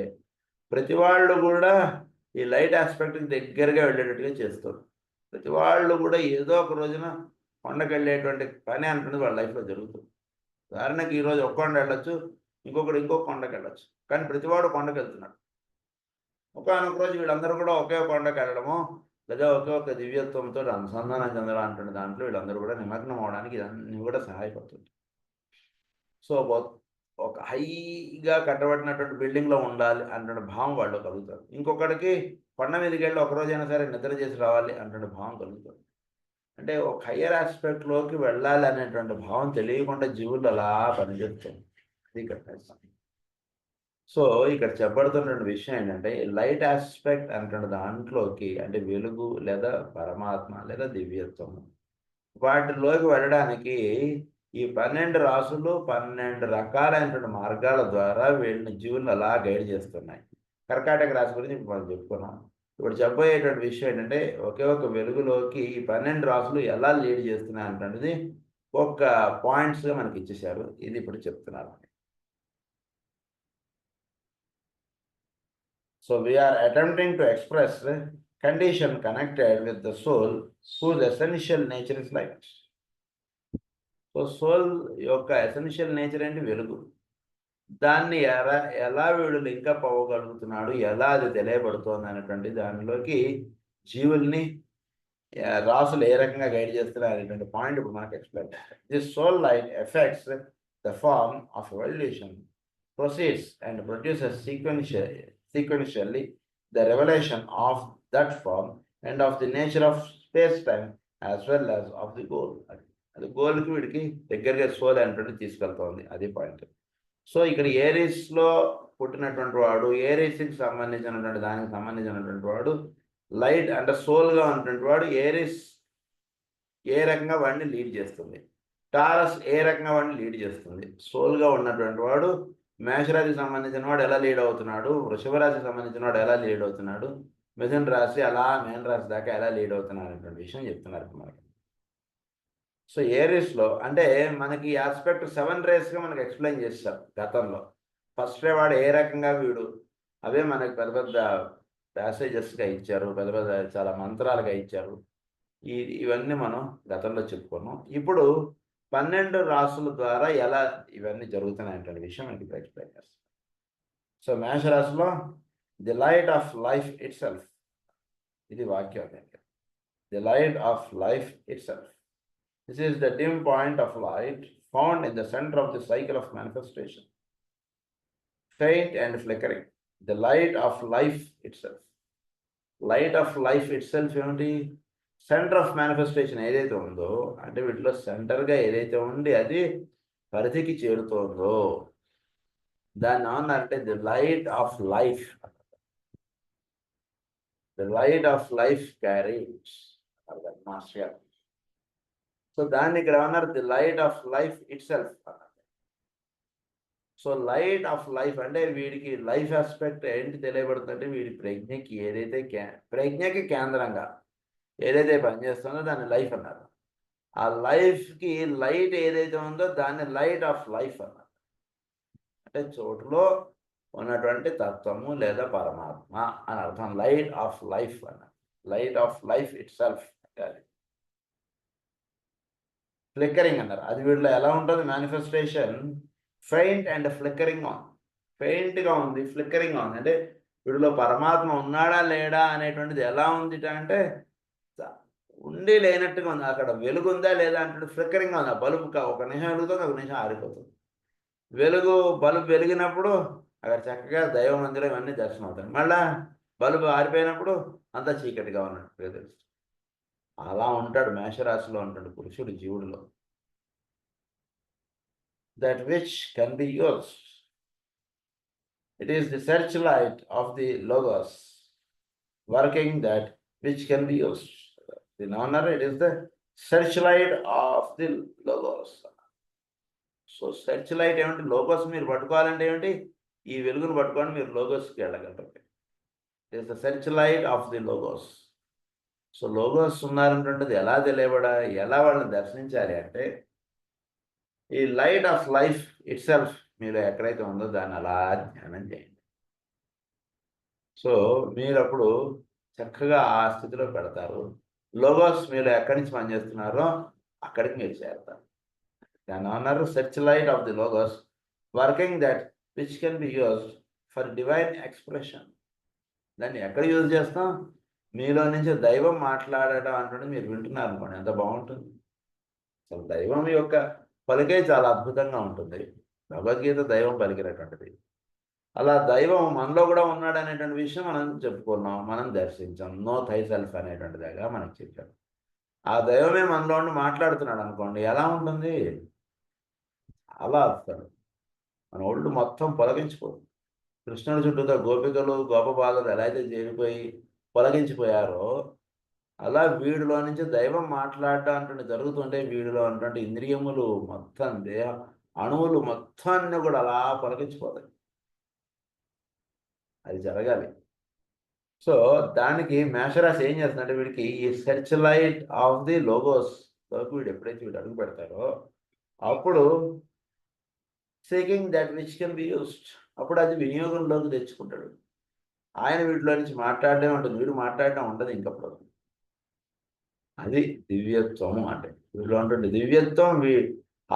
ప్రతి వాళ్ళు కూడా ఈ లైట్ ఆస్పెక్ట్కి దగ్గరగా వెళ్ళేటట్టుగా చేస్తారు. ప్రతి వాళ్ళు కూడా ఏదో ఒక రోజున కొండకు వెళ్ళేటువంటి పని అంటున్నది వాళ్ళ లైఫ్లో జరుగుతుంది. ఉదాహరణకి ఈరోజు ఒక కొండ వెళ్ళొచ్చు, ఇంకొకటి ఇంకొక కొండకు వెళ్ళొచ్చు, కానీ ప్రతివాడు కొండకు వెళ్తున్నాడు. ఒకనొక రోజు వీళ్ళందరూ కూడా ఒకే కొండకు వెళ్ళడము లేదా ఒకే ఒక దివ్యత్వంతో అనుసంధానం చెందడం అంటున్న దాంట్లో వీళ్ళందరూ కూడా నిమగ్నం అవడానికి ఇదన్నీ కూడా సహాయపడుతుంది. సో ఒక హైగా కట్టబడినటువంటి బిల్డింగ్లో ఉండాలి అంటున్న భావం వాళ్ళు కలుగుతారు. ఇంకొకటికి కొండ మీదకి వెళ్ళి ఒకరోజైనా సరే నిద్ర చేసి రావాలి అంటున్న భావం కలుగుతుంది. అంటే ఒక హయ్యర్ ఆస్పెక్ట్లోకి వెళ్ళాలి అనేటువంటి భావం తెలియకుండా జీవులు అలా పనిచేస్తుంది. అది ఇక్కడ సో ఇక్కడ చెప్పబడుతున్న విషయం ఏంటంటే లైట్ ఆస్పెక్ట్ అంటున్న దాంట్లోకి అంటే వెలుగు లేదా పరమాత్మ లేదా దివ్యత్వము వాటిలోకి వెళ్ళడానికి ఈ 12 రాసులు 12 రకాలైనటువంటి మార్గాల ద్వారా వీళ్ళని జీవులను అలా గైడ్ చేస్తున్నాయి. కర్కాటక రాశి గురించి ఇప్పుడు మనం చెప్పుకున్నాం. ఇప్పుడు చెప్పబోయేటువంటి విషయం ఏంటంటే ఒకే ఒక వెలుగులోకి ఈ 12 రాసులు ఎలా లీడ్ చేస్తున్నాయి అంటే ఒక పాయింట్స్గా మనకి ఇచ్చేశారు. ఇది ఇప్పుడు చెప్తున్నారు. So we are attempting to express the condition connected with the soul whose essential nature is light. So soul యొక్క ఎసెన్షియల్ నేచర్ ఏంటి? వెలుగు. దాన్ని ఎలా వీడు లింకప్ అవ్వగలుగుతున్నాడు, ఎలా అది తెలియబడుతోంది అనేటువంటి దానిలోకి జీవుల్ని రాసులు ఏ రకంగా గైడ్ చేస్తున్నారు అనేటువంటి పాయింట్ ఇప్పుడు మనకు explain. This soul light effects the form of evolution, proceeds and produces sequentially the revelation of that form and of the nature of space-time as well as of the goal. అది గోల్కి వీడికి దగ్గరగా సోల్ అనేటువంటి తీసుకెళ్తోంది, అది పాయింట్. సో ఇక్కడ ఏరీస్లో పుట్టినటువంటి వాడు, ఏరీస్కి సంబంధించినటువంటి దానికి సంబంధించినటువంటి వాడు లైట్ అంటే సోల్గా ఉన్నటువంటి వాడు ఏరీస్ ఏ రకంగా వాడిని లీడ్ చేస్తుంది, టారస్ ఏ రకంగా వాడిని లీడ్ చేస్తుంది. సోల్గా ఉన్నటువంటి వాడు మేషరాశికి సంబంధించిన వాడు ఎలా లీడ్ అవుతున్నాడు, వృషభ రాశికి సంబంధించిన వాడు ఎలా లీడ్ అవుతున్నాడు, మిథున రాశి అలా మేన రాశి దాకా ఎలా లీడ్ అవుతున్నారు అనేటువంటి విషయం చెప్తున్నారు మనకి. సో ఏరీస్లో అంటే మనకి ఆస్పెక్ట్ 7 రేస్గా మనకి ఎక్స్ప్లెయిన్ చేస్తారు గతంలో. ఫస్ట్ రే వాడు ఏ రకంగా వీడు, అవే మనకి పెద్ద పెద్ద ప్యాసేజెస్గా ఇచ్చారు, పెద్ద పెద్ద చాలా మంత్రాలుగా ఇచ్చారు. ఇవన్నీ మనం గతంలో చెప్పుకున్నాం. ఇప్పుడు 12 రాసుల ద్వారా ఎలా ఇవన్నీ జరుగుతున్నాయంటే విషయం మనకి ఇప్పుడు ఎక్స్ప్లెయిన్ చేస్తాం. సో మేషరాశిలో the light of life it self, ఇది వాక్యం. The light of life it self. This is the dim point of light found in the center of the cycle of manifestation, faint and flickering. The light of life itself. Light of life itself ఏమిటి? సెంటర్ ఆఫ్ మేనిఫెస్టేషన్ ఏదైతే ఉందో, అంటే వీటిలో సెంటర్గా ఏదైతే ఉండి అది పరిధికి చేరుతోందో దాన్ని ఏమన్నారంటే the light of life. The light of life carries master. So దాన్ని ఇక్కడ అన్నారు the light of life it self అన్నారు. సో లైట్ ఆఫ్ లైఫ్ అంటే వీడికి లైఫ్ ఆస్పెక్ట్ ఏంటి తెలియబడుతుందంటే వీడి ప్రజ్ఞకి ఏదైతే ప్రజ్ఞకి కేంద్రంగా ఏదైతే పనిచేస్తుందో దాన్ని లైఫ్ అన్నారు. ఆ లైఫ్కి లైట్ ఏదైతే ఉందో దాన్ని లైట్ ఆఫ్ లైఫ్ అన్నారు. అంటే చోటులో ఉన్నటువంటి తత్వము లేదా పరమాత్మ అని అర్థం. లైట్ ఆఫ్ లైఫ్ అన్నారు. Light of life itself. Flickering అన్నారు. అది వీళ్ళలో ఎలా ఉంటుంది manifestation? Faint and flickering on. ఫెయింట్గా ఉంది, ఫ్లిక్కరింగ్ ఉంది. అంటే వీడిలో పరమాత్మ ఉన్నాడా లేడా అనేటువంటిది ఎలా ఉంది అంటే ఉండి లేనట్టుగా ఉంది. అక్కడ వెలుగు ఉందా లేదా అంటే ఫ్లిక్కరింగ్గా ఉంది. ఆ బల్బు ఒక నిమిషం వెలుగుతుంది, ఒక నిమిషం ఆరిపోతుంది. బల్బు వెలిగినప్పుడు అక్కడ చక్కగా దైవ మందిరం ఇవన్నీ దర్శనం అవుతాయి. మళ్ళా బల్బు ఆరిపోయినప్పుడు అంతా చీకటిగా ఉన్నట్టుగా తెలుస్తుంది. అలా ఉంటాడు మేషరాశిలో ఉంటాడు పురుషుడు జీవుడిలో. That which can be used. It is the search light of the logos working that which can be used. దీని అన్నారు it is the search light of the logos. So search light ఏమిటి? లోగోస్ మీరు పట్టుకోవాలంటే ఏమిటి? ఈ వెలుగును పట్టుకొని మీరు లోగోస్కి వెళ్ళగలరు. It is the search light of the logos. So logos ఉన్నారన్నటువంటిది ఎలా తెలియబడాలి, ఎలా వాళ్ళని దర్శించాలి అంటే ఈ light of life it self మీరు ఎక్కడైతే ఉందో దాన్ని అలా ధ్యానం చేయండి. సో మీరు అప్పుడు చక్కగా ఆ స్థితిలో పెడతారు. లోగోస్ మీరు ఎక్కడి నుంచి పనిచేస్తున్నారో అక్కడికి మీరు చేరుతారు. దాన్ని అన్నారు search light of the logos working that which can be used for divine expression. దాన్ని ఎక్కడ యూజ్ చేస్తాం? మీలో నుంచి దైవం మాట్లాడటం అంటే మీరు వింటున్నారు అనుకోండి, ఎంత బాగుంటుంది. అసలు దైవం యొక్క పలికే చాలా అద్భుతంగా ఉంటుంది. భగవద్గీత దైవం పలికినటువంటిది. అలా దైవం మనలో కూడా ఉన్నాడు అనేటువంటి విషయం మనం చెప్పుకున్నాం, మనం దర్శించాం. నో థై సెల్ఫ్ అనేటువంటిదిగా మనకు చెప్పాడు. ఆ దైవమే మనలో ఉండి మాట్లాడుతున్నాడు అనుకోండి, ఎలా ఉంటుంది? అలా వస్తాడు. మన ఒళ్ళు మొత్తం పొలగించిపోతుంది. కృష్ణుడి చుట్టూతో గోపికలు గోపబాలురు ఎలా అయితే చేరిపోయి పొలగించిపోయారో అలా వీడిలో నుంచి దైవం మాట్లాడడం అంటే జరుగుతుంటే వీడిలో ఉన్నటువంటి ఇంద్రియములు మొత్తం దేహ అణువులు మొత్తాన్ని కూడా అలా పొలగించిపోతాయి. అది జరగాలి. సో దానికి మేషరాశి ఏం చేస్తుందంటే వీడికి ఈ search light of the logos వీడు ఎప్పుడైతే వీడు అడుగు పెడతారో అప్పుడు seeking that which can be used, అప్పుడు అది వినియోగంలోకి తెచ్చుకుంటాడు. ఆయన వీటిలో నుంచి మాట్లాడడం ఉంటుంది, వీడు మాట్లాడడం ఉండదు. ఇంకప్పుడు అది దివ్యత్వము అంటే వీడిలో ఉంటుంది దివ్యత్వం.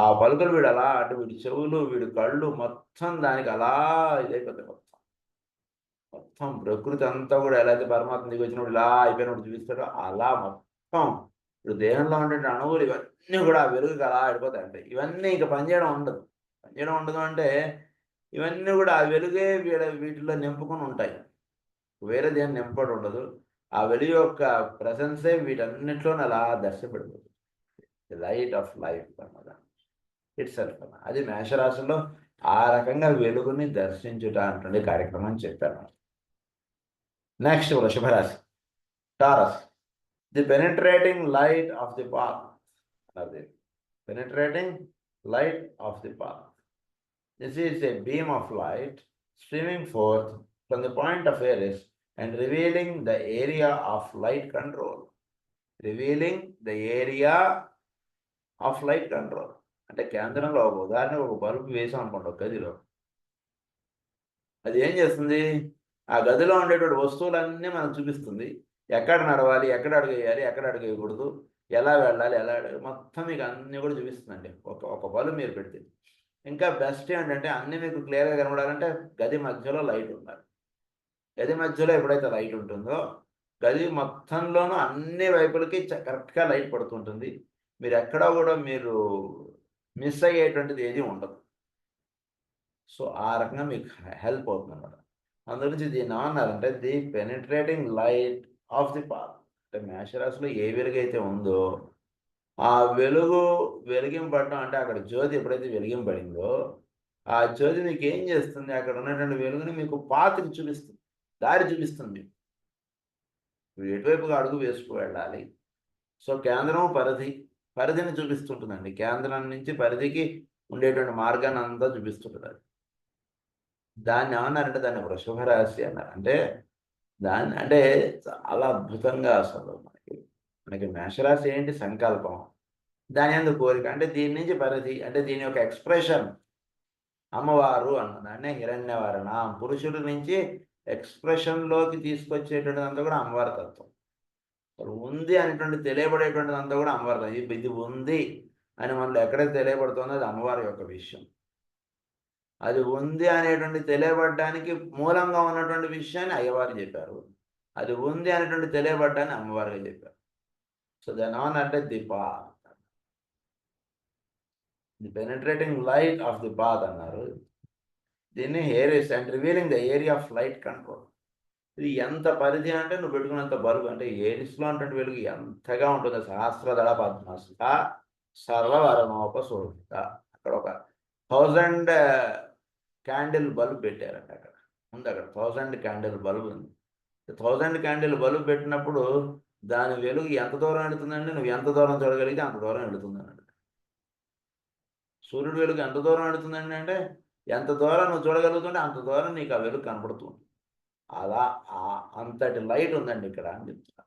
ఆ పలుకలు వీడు అలా అంటే వీడి చెవులు వీడి కళ్ళు మొత్తం దానికి అలా ఇదైపోతాయి. మొత్తం ప్రకృతి అంతా కూడా ఎలా అయితే పరమాత్మ దిగి వచ్చినప్పుడు ఇలా అయిపోయినప్పుడు చూపిస్తాడో అలా మొత్తం ఇప్పుడు దేహంలో ఉండే అణువులు ఇవన్నీ కూడా ఆ వెలుగుకి అలా ఆడిపోతాయి. అంటే ఇవన్నీ ఇక పనిచేయడం ఉండదు. పనిచేయడం ఉండదు అంటే ఇవన్నీ కూడా ఆ వెలుగే వీటిలో నింపుకొని ఉంటాయి. వేరే దేని నింపబడి ఉండదు. ఆ వెలుగు యొక్క ప్రెసెన్సే వీటన్నిటిలోనూ అలా దర్శపెడుతుంది. ది లైట్ ఆఫ్ లైఫ్ అన్నమాట ఇట్ సెల్ఫ్ అన్న. అది మేషరాశిలో ఆ రకంగా వెలుగుని దర్శించుట అటువంటి కార్యక్రమం చెప్పాను. నెక్స్ట్ వృషభ రాశి, Taurus. The penetrating light of the path అన్నది. Penetrating light of the path. This is a beam of light streaming forth from the point of Aries and revealing the area of light control. Revealing the area of light control. అంటే కేంద్రంలో ఒక ఉదాహరణ ఒక బల్బు వేసాం అనుకోండి ఒక గదిలో. అది ఏం చేస్తుంది? ఆ గదిలో ఉండేటువంటి వస్తువులన్నీ మనకు చూపిస్తుంది. ఎక్కడ నడవాలి, ఎక్కడ అడుగు వేయాలి, ఎక్కడ అడుగు వేయకూడదు, ఎలా వెళ్ళాలి, ఎలా మొత్తం మీకు అన్నీ కూడా చూపిస్తుందండి ఒక బల్బు మీరు పెడితే. ఇంకా బెస్ట్ ఏంటంటే అన్నీ మీకు క్లియర్గా కనబడాలంటే గది మధ్యలో లైట్ ఉండాలి. గది మధ్యలో ఎప్పుడైతే లైట్ ఉంటుందో గది మొత్తంలోనూ అన్ని వైపులకి కరెక్ట్గా లైట్ పడుతుంటుంది. మీరు ఎక్కడా కూడా మీరు మిస్ అయ్యేటువంటిది ఏది ఉండదు. సో ఆ రకంగా మీకు హెల్ప్ అవుతుంది అన్నమాట. అందుగురించి దీన్ని ఏమన్నారంటే the penetrating light of the path. అంటే మేషరాశిలో ఏ వెలుగైతే ఉందో ఆ వెలుగు వెలిగింపడడం అంటే అక్కడ జ్యోతి ఎప్పుడైతే వెలిగింపడిందో ఆ జ్యోతి మీకు ఏం చేస్తుంది? అక్కడ ఉన్నటువంటి వెలుగుని మీకు పాత్కి చూపిస్తుంది, దారి చూపిస్తుంది. మీరు ఎటువైపుగా అడుగు వేసుకు వెళ్ళాలి. సో కేంద్రం పరిధిని చూపిస్తుంటుందండి. కేంద్రం నుంచి పరిధికి ఉండేటువంటి మార్గాన్ని అంతా చూపిస్తుంటుంది అది. దాన్ని ఏమన్నారంటే దాన్ని వృషభ రాశి అన్నారు. అంటే దాన్ని అంటే చాలా అద్భుతంగా అసలు మనకి మేషరాశి ఏంటి? సంకల్పం. దాని యందు కోరిక. అంటే దీని నుంచి పరిధి అంటే దీని యొక్క ఎక్స్ప్రెషన్ అమ్మవారు అన్న దాన్నే హిరణ్యవర్ణ. పురుషుడి నుంచి ఎక్స్ప్రెషన్లోకి తీసుకొచ్చేటువంటిదంతా కూడా అమ్మవారి తత్వం. ఉంది అనేటువంటి తెలియబడేటువంటిదంతా కూడా అమ్మవారి తత్వం. ఇది ఉంది అని మనలో ఎక్కడైతే తెలియబడుతుందో అది అమ్మవారి యొక్క విషయం. అది ఉంది అనేటువంటి తెలియబడడానికి మూలంగా ఉన్నటువంటి విషయాన్ని అయ్యవారు చెప్పారు. అది ఉంది అనేటువంటి తెలియబడ్డాన్ని అమ్మవారిగా చెప్పారు. సో దాని ఏమన్నంటే the penetrating light of the path అన్నారు. దీన్ని Aries and revealing the area of light control. ఇది ఎంత పరిధి అంటే నువ్వు పెట్టుకున్నంత బరువు. అంటే ఏరిస్లో ఉన్నటువంటి వెలుగు ఎంతగా ఉంటుంది? సహస్రదళ పద్మస్థ సర్వవరమోపశోభిత. అక్కడ ఒక 1000 క్యాండిల్ బల్బ్ పెట్టారంట. అక్కడ ఉంది, అక్కడ 1000 క్యాండిల్ బల్బ్ ఉంది. 1000 క్యాండిల్ బల్బ్ పెట్టినప్పుడు దాని వెలుగు ఎంత దూరం వెళుతుందండి? నువ్వు ఎంత దూరం చూడగలిగితే అంత దూరం వెళుతుందండి. సూర్యుడు వెలుగు ఎంత దూరం వెళుతుందండి అంటే ఎంత దూరం నువ్వు చూడగలుగుతుంటే అంత దూరం నీకు ఆ వెలుగు కనపడుతుంది. అలా అంతటి లైట్ ఉందండి ఇక్కడ అని చెప్తున్నా.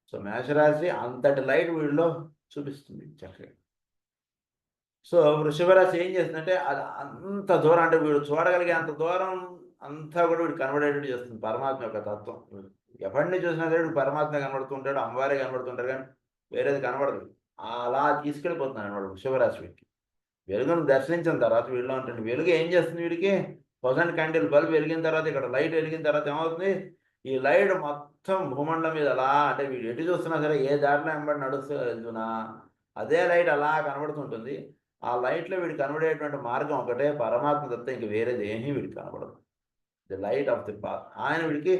సో మేషరాశి అంతటి లైట్ వీడిలో చూపిస్తుంది చక్కగా. సో వృషభ రాశి ఏం చేస్తుందంటే అది అంత దూరం అంటే వీడు చూడగలిగే అంత దూరం అంతా కూడా వీడు కనబడేటట్టు చేస్తుంది పరమాత్మ యొక్క తత్వం. ఎవరిని చూసినా సరే వీడు పరమాత్మ కనబడుతుంటాడు, అమ్మవారే కనబడుతుంటారు, కానీ వేరేది కనబడదు. అలా తీసుకెళ్ళిపోతున్నాడు అనమాట వృషభ రాశి వీడికి. వెలుగును దర్శించిన తర్వాత వీడిలో ఉంటుంది వెలుగు ఏం చేస్తుంది? వీడికి 1000 క్యాండిల్ బల్బ్ వెలిగిన తర్వాత ఇక్కడ లైట్ వెలిగిన తర్వాత ఏమవుతుంది? ఈ లైట్ మొత్తం భూమండలం మీద అలా అంటే వీడు ఎటు చూస్తున్నా సరే ఏ దారిలో వెంబడి నడుస్తున్నా అదే లైట్ అలా కనబడుతుంటుంది. ఆ లైట్లో వీడికి కనబడేటువంటి మార్గం ఒకటే పరమాత్మ తప్ప ఇంక వేరేది ఏమీ వీడికి కనబడదు. The light of the path. ఆయన వీడికి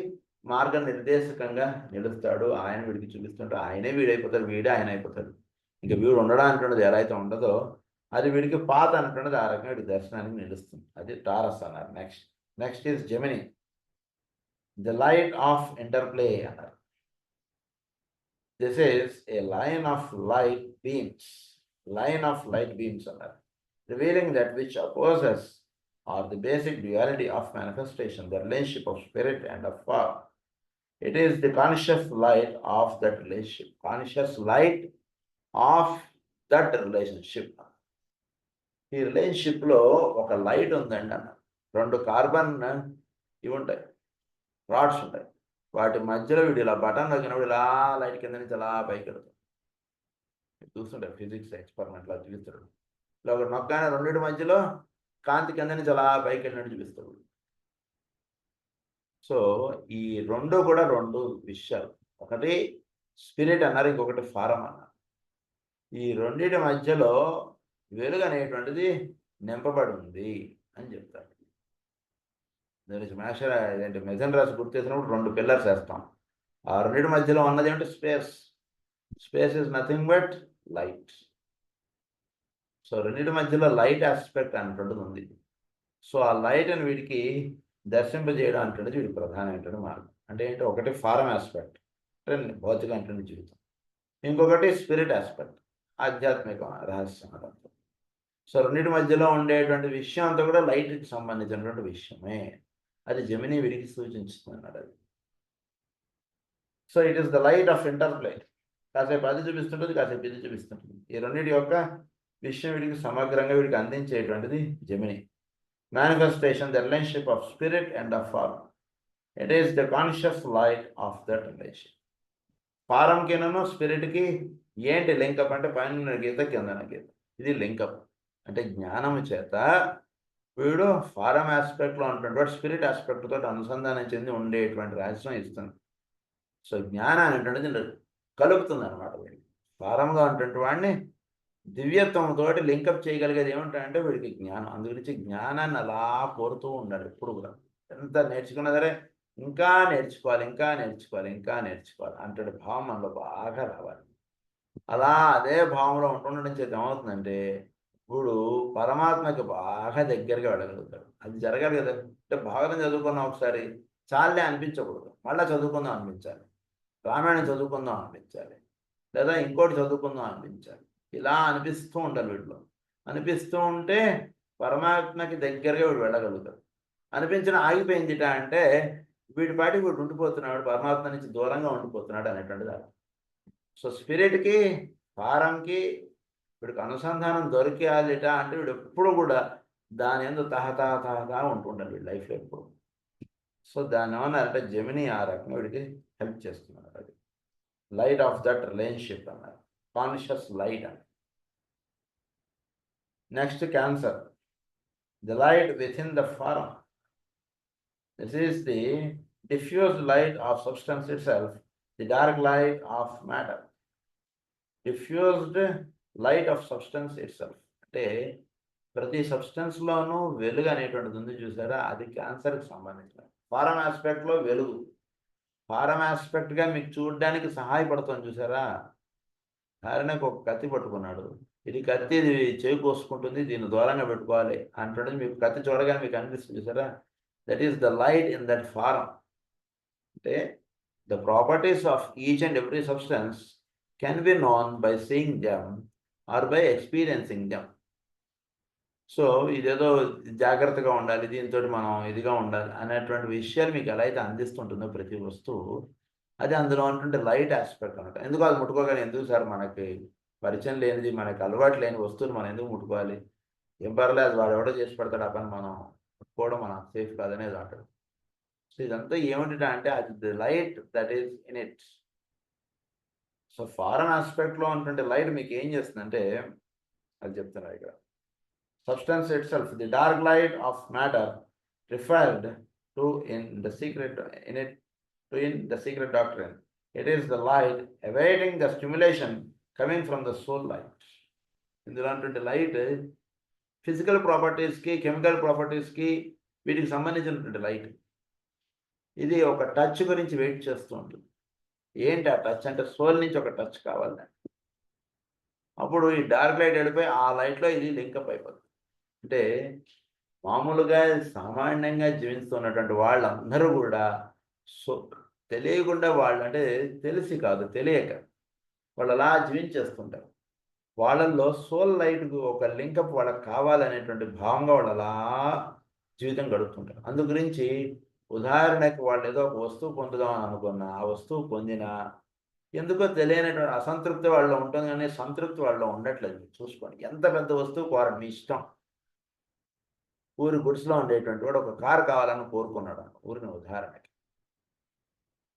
మార్గ నిర్దేశకంగా నిలుస్తాడు. ఆయన వీడికి చూపిస్తుంటాడు. ఆయనే వీడైపోతాడు, వీడే ఆయన అయిపోతాడు. ఇంక వీడు ఉండడానికి ఎలా అయితే ఉండదో అది వీడికి పాత్ అనుకున్నది ఆ రకంగా వీడి దర్శనానికి నిలుస్తుంది. అది టారస్ అన్నారు. Next is Gemini, the light of interplay అన్నారు. This is a line of light beams అన్నారు. Revealing that which opposes or the basic duality of manifestation, the relationship of spirit and of form. It is the conscious light of that relationship. ఈ రిలేషన్షిప్లో ఒక లైట్ ఉందండి అన్న. 2 కార్బన్ ఇవి ఉంటాయి, రాడ్స్ ఉంటాయి. వాటి మధ్యలో వీడు ఇలా బటన్ నొక్కినప్పుడు ఇలా లైట్ కింద నుంచి అలా పైకి వెళ్తాడు. చూస్తుంటారు ఫిజిక్స్ ఎక్స్పెరిమెంట్లో చూపిస్తాడు. ఇలా ఒక నొక్కానే రెండింటి మధ్యలో కాంతి కింద నుంచి అలా పైకి వెళ్ళినట్టు చూపిస్తాడు. సో ఈ రెండు కూడా 2 విషయాలు. ఒకటి స్పిరిట్ అన్నారు, ఇంకొకటి ఫారం అన్నారు. ఈ రెండింటి మధ్యలో వెలుగు అనేటువంటిది నింపబడి ఉంది అని చెప్తారు. స్మాషర్ ఏంటి మెజన్ రాసి గుర్తు చేసినప్పుడు 2 పిల్లర్స్ వేస్తాం. ఆ రెండింటి మధ్యలో ఉన్నది ఏమిటి? Space. Space is nothing but light. So రెండింటి మధ్యలో లైట్ ఆస్పెక్ట్ అనేటువంటిది ఉంది. సో ఆ లైట్ని వీడికి దర్శింపజేయడం అనేటువంటిది వీడి ప్రధానమైనటువంటి మార్గం. అంటే ఏంటి? ఒకటి ఫారం ఆస్పెక్ట్, అంటే భౌతిక అంటే జీవితం. ఇంకొకటి స్పిరిట్ ఆస్పెక్ట్, ఆధ్యాత్మిక రహస్యం అదంతా. సో రెండింటి మధ్యలో ఉండేటువంటి విషయం అంతా కూడా లైట్కి సంబంధించినటువంటి విషయమే. అది జెమిని వీడికి సూచించుతున్నాడు అది. So it is the light of interplay. కాసేపు అది చూపిస్తుంటుంది, కాసేపు ఇది చూపిస్తుంటుంది. ఈ రెండింటి యొక్క విషయం వీడికి సమగ్రంగా వీడికి అందించేటువంటిది Gemini. Manifestation, the relationship of spirit and of form. It is the conscious light of that relation. ఫారంకినను స్పిరిట్కి ఏంటి లింకప్ అంటే పైన గీత కిందన గీత, ఇది లింకప్. అంటే జ్ఞానము చేత వీడు ఫారం ఆస్పెక్ట్లో ఉన్నటువంటి స్పిరిట్ ఆస్పెక్ట్ తోటి అనుసంధానం చెంది ఉండేటువంటి రహస్యం ఇస్తుంది. సో జ్ఞానం అనేటువంటిది కలుపుతుంది అనమాట వీడికి. ఫారంగా ఉన్నటువంటి వాడిని దివ్యత్వంతో లింకప్ చేయగలిగేది ఏమిటంటే వీడికి జ్ఞానం. అందుగురించి జ్ఞానాన్ని అలా కోరుతూ ఉండాలి ఎప్పుడు కూడా. ఎంత నేర్చుకున్నా సరే ఇంకా నేర్చుకోవాలి, ఇంకా నేర్చుకోవాలి, ఇంకా నేర్చుకోవాలి అంటే భావం మనలో బాగా రావాలి. అలా అదే భావంలో ఉంటుండడం చేత ఏమవుతుందంటే ఇప్పుడు పరమాత్మకి బాగా దగ్గరగా వెళ్ళగలుగుతాడు. అది జరగాలి కదా. అంటే భాగవతం చదువుకున్నాం ఒకసారి చాలే అనిపించకూడదు, మళ్ళీ చదువుకుందాం అనిపించాలి. రామాయణం చదువుకుందాం అనిపించాలి, లేదా ఇంకోటి చదువుకుందాం అనిపించాలి. ఇలా అనిపిస్తూ ఉండాలి వీటిలో. అనిపిస్తూ ఉంటే పరమాత్మకి దగ్గరగా వీడు వెళ్ళగలుగుతాడు. అనిపించిన ఆగిపోయిందిట అంటే వీడి పాటికి వీడు ఉండిపోతున్నాడు, పరమాత్మ నుంచి దూరంగా ఉండిపోతున్నాడు అనేటువంటిది అర్థం. సో స్పిరిట్కి ఫారంకి వీడికి అనుసంధానం దొరికేయాలిట అంటే వీడు ఎప్పుడు కూడా దాని ఎందుకు తహతహతహతా ఉంటుండాలి వీడి లైఫ్లో ఎప్పుడు. సో దాన్ని ఏమన్నారంటే జెమిని ఆ రకంగా వీడికి హెల్ప్ చేస్తున్నారు. అది లైట్ ఆఫ్ దట్ రిలేషన్షిప్ అన్నారు, కాన్షియస్ లైట్ అని. Next cancer, the light within the form. This is the diffused light of substance itself, the dark light of matter. Diffused light of substance itself అంటే ప్రతి సబ్స్టెన్స్లోనూ వెలుగు అనేటువంటిది ఉంది చూసారా, అది క్యాన్సర్కి సంబంధించిన ఫారం ఆస్పెక్ట్లో వెలుగు. ఫారం ఆస్పెక్ట్గా మీకు చూడడానికి సహాయపడుతుంది చూసారా. ఉదాహరణకు ఒక కత్తి పట్టుకున్నాడు, ఇది కత్తి, ఇది చేయి కోసుకుంటుంది, దీన్ని దూరంగా పెట్టుకోవాలి అంటుండీ మీకు కత్తి చూడగానే మీకు అనిపిస్తుంది చూసారా. That is the light in that form. అంటే the properties of each and every substance can be known by seeing them or by experiencing them. So ఇదేదో జాగ్రత్తగా ఉండాలి, దీంతో మనం ఇదిగా ఉండాలి అనేటువంటి విషయాలు మీకు ఎలా అయితే అందిస్తుంటుందో ప్రతి వస్తువు, అది అందులో ఉన్నటువంటి లైట్ ఆస్పెక్ట్ అనమాట. ఎందుకు అది ముట్టుకోగానే, ఎందుకు సార్ మనకి పరిచయం లేనిది, మనకి అలవాటు లేని వస్తువులు మనం ఎందుకు ముట్టుకోవాలి, ఏం పర్లేదు వాడు ఎవడో చేసి పెడతాడు ఆ పని, మనం ముట్టుకోవడం మన సేఫ్ కాదనేది అంటాడు. సో ఇదంతా ఏమిటి అంటే అది the light that is in it. So foreign ఆస్పెక్ట్లో ఉన్నటువంటి లైట్ మీకు ఏం చేస్తుందంటే అది చెప్తున్నారు ఇక్కడ. Substance itself, the dark light of matter referred to in the secret doctrine. It is the light awaiting the stimulation coming from the soul light. ఇందులో ఉన్నటువంటి లైట్ ఫిజికల్ ప్రాపర్టీస్కి, కెమికల్ ప్రాపర్టీస్కి, వీటికి సంబంధించినటువంటి లైట్. ఇది ఒక టచ్ గురించి వెయిట్ చేస్తూ ఉంటుంది. ఏంటి ఆ టచ్ అంటే సోల్ నుంచి ఒక టచ్ కావాలి. అప్పుడు ఈ డార్క్ లైట్ వెళ్ళిపోయి ఆ లైట్లో ఇది లింకప్ అయిపోతుంది. అంటే మామూలుగా సామాన్యంగా జీవిస్తున్నటువంటి వాళ్ళందరూ కూడా సో తెలియకుండా వాళ్ళు, అంటే తెలిసి కాదు తెలియక వాళ్ళు అలా జీవించేస్తుంటారు. వాళ్ళల్లో సోల్ లైట్కు ఒక లింకప్ వాళ్ళకి కావాలనేటువంటి భావంగా వాళ్ళు అలా జీవితం గడుపుతుంటారు. అందు గురించి ఉదాహరణకి వాళ్ళు ఏదో ఒక వస్తువు పొందుదామని అనుకున్నా, ఆ వస్తువు పొందినా ఎందుకో తెలియనటువంటి అసంతృప్తి వాళ్ళలో ఉంటుంది, కానీ సంతృప్తి వాళ్ళలో ఉండట్లేదు. చూసుకోండి, ఎంత పెద్ద వస్తువు కోరండి మీ ఇష్టం. ఊరి గుడిసెలో ఉండేటువంటి వాడు ఒక కారు కావాలని కోరుకున్నాడు ఊరిని ఉదాహరణకి.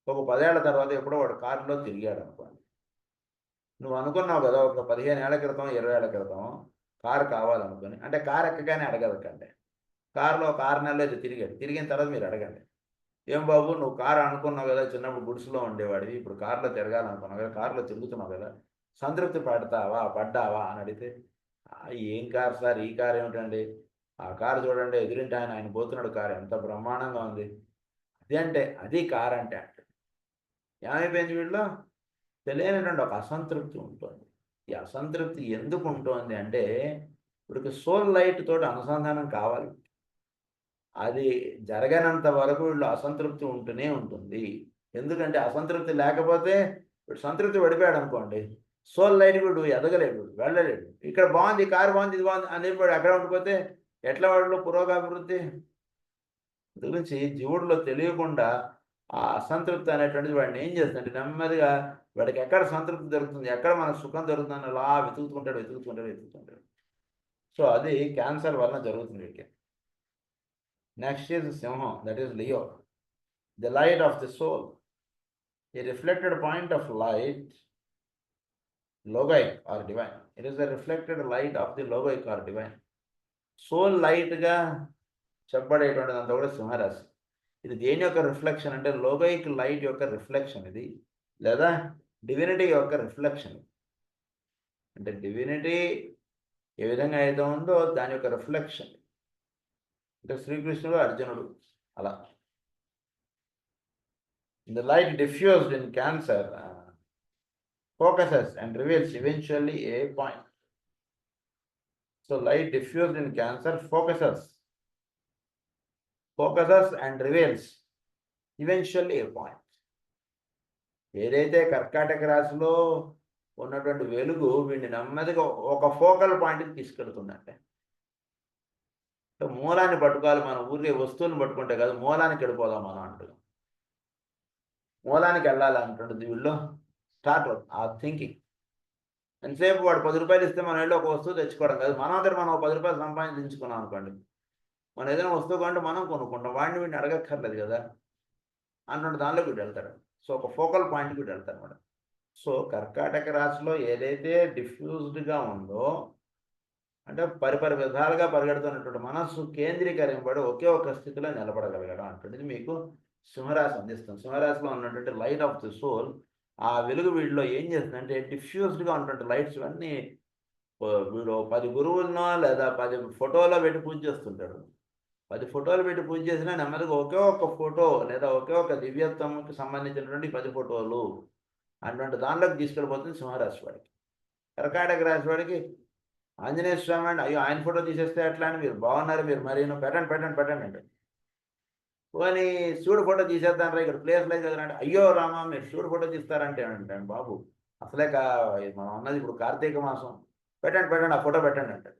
ఒక 10 ఏళ్ల తర్వాత ఎప్పుడో వాడు కారులో తిరిగాడు అనుకోండి. నువ్వు అనుకున్నావు కదా ఒక 15 ఏళ్ల క్రితం, 20 ఏళ్ల క్రితం కారు కావాలనుకుని, అంటే కారు ఎక్కగానే అడగదండి. కారులో ఒక 6 నెలలు అయితే తిరిగాడు. తిరిగిన తర్వాత మీరు అడగండి, ఏం బాబు నువ్వు కారు అనుకున్నావు కదా, చిన్నప్పుడు గుడిసెలో ఉండేవాడివి, ఇప్పుడు కారులో తిరగాలనుకున్నావు కదా, కారులో తిరుగుతున్నావు కదా, సంతృప్తి పడతావా, పడ్డావా అని అడిగితే, ఏం కారు సార్, ఈ కారు ఏమిటండి, ఆ కారు చూడండి, ఎదురింటి ఆయన పోతున్నాడు, కారు ఎంత బ్రహ్మాండంగా ఉంది. అది అంటే అది కారు అంటే ఏమైపోయింది వీళ్ళు తెలియనటువంటి ఒక అసంతృప్తి ఉంటుంది. ఈ అసంతృప్తి ఎందుకు ఉంటుంది అంటే ఇప్పుడు సోల్ లైట్ తోటి అనుసంధానం కావాలి. అది జరగనంత వరకు వీళ్ళు అసంతృప్తి ఉంటూనే ఉంటుంది. ఎందుకంటే అసంతృప్తి లేకపోతే వీడు సంతృప్తి పడిపోయాడు అనుకోండి, సోల్ లైట్ వీడు ఎదగలేడు, వెళ్ళలేడు. ఇక్కడ బాగుంది, కారు బాగుంది, ఇది బాగుంది అని వాడు అక్కడ ఉండిపోతే ఎట్లా వాడిలో పురోగభివృద్ధి? గురించి జీవుడిలో తెలియకుండా ఆ అసంతృప్తి అనేటువంటిది వాడిని ఏం చేస్తుందంటే నెమ్మదిగా వాడికి ఎక్కడ సంతృప్తి దొరుకుతుంది, ఎక్కడ మనకు సుఖం దొరుకుతుంది అలా వెతుకుతుంటాడు. సో అది క్యాన్సర్ వలన జరుగుతుంది వీడికి. నెక్స్ట్ ఈజ్ సింహం, that is Leo, the light of the soul, a reflected point of light, logoic or divine. It is the reflected light of the logoic or divine. Soul లైట్గా చెప్పబడేటువంటిది అంతా కూడా సింహరాశి. ఇది దేని యొక్క రిఫ్లెక్షన్ అంటే లోగైక్ లైట్ యొక్క రిఫ్లెక్షన్ ఇది, లేదా డివినిటీ యొక్క రిఫ్లెక్షన్. అంటే డివినిటీ ఏ విధంగా అయితే ఉందో దాని యొక్క రిఫ్లెక్షన్. అంటే శ్రీకృష్ణుడు, అర్జునుడు అలా. The light diffused in cancer focuses and reveals eventually a point. So light diffused in cancer focuses and reveals eventually a point. ఏదైతే కర్కాటక రాశిలో ఉన్నటువంటి వెలుగు వీడిని నెమ్మదిగా ఒక ఫోకల్ పాయింట్కి తీసుకెళ్తుందంటే, మూలాన్ని పట్టుకోవాలి. మనం ఊరికే వస్తువుని పట్టుకుంటే కాదు, మూలానికి వెళ్ళిపోదాం మనం అంటున్నాం. మూలానికి వెళ్ళాలి అంటుంటుంది వీళ్ళు స్టార్ట్ ఆ థింకింగ్. ఎంతసేపు వాడు 10 రూపాయలు ఇస్తే మనం వెళ్ళి ఒక వస్తువు తెచ్చుకోవడం కాదు, మనం అందరూ మనం 10 రూపాయలు సంపాదించుకున్నాం అనుకోండి, మనం ఏదైనా వస్తువు కొంటే మనం కొనుక్కుంటాం, వీడిని అడగక్కర్లేదు కదా అన్నట్టు దానిలోకి వీడు వెళ్తాడు. సో ఒక ఫోకల్ పాయింట్కి వీడు వెళ్తాడు అనమాట. సో కర్కాటక రాశిలో ఏదైతే డిఫ్యూజ్డ్గా ఉందో అంటే పరిపరి విధాలుగా పరిగెడుతున్నటువంటి మనస్సు కేంద్రీకరింపబడి ఒకే ఒక స్థితిలో నిలబడగలగడం అంటుంది మీకు సింహరాశి అందిస్తుంది. సింహరాశిలో ఉన్నటువంటి లైట్ ఆఫ్ ది సోల్, ఆ వెలుగు వీడిలో ఏం చేస్తుందంటే డిఫ్యూజ్డ్గా ఉన్నటువంటి లైట్స్ అన్నీ వీడు 10 గురువులనో లేదా 10 ఫోటోలో పెట్టి పూజ చేస్తుంటాడు. 10 ఫోటోలు పెట్టి పూజ చేసినా నెమ్మదిగా ఒకే ఒక ఫోటో లేదా ఒకే ఒక దివ్యత్వంకి సంబంధించినటువంటి 10 ఫోటోలు అటువంటి దానిలోకి తీసుకెళ్ళిపోతుంది సింహరాశి వాడికి. కర్కాటక రాశి వాడికి ఆంజనేయ స్వామి అంటే అయ్యో ఆయన ఫోటో తీసేస్తే ఎట్లా అని, మీరు బాగున్నారు, మీరు మరీను పెట్టండి అంటే, పోనీ శివుడు ఫోటో తీసేద్దాం ఇక్కడ ప్లేస్ లేదు కదా అంటే, అయ్యో రామా మీరు శివుడు ఫోటో తీస్తారంటే అంటాను, బాబు అసలే మనం అన్నది ఇప్పుడు కార్తీక మాసం, పెట్టండి ఆ ఫోటో పెట్టండి అంటాడు.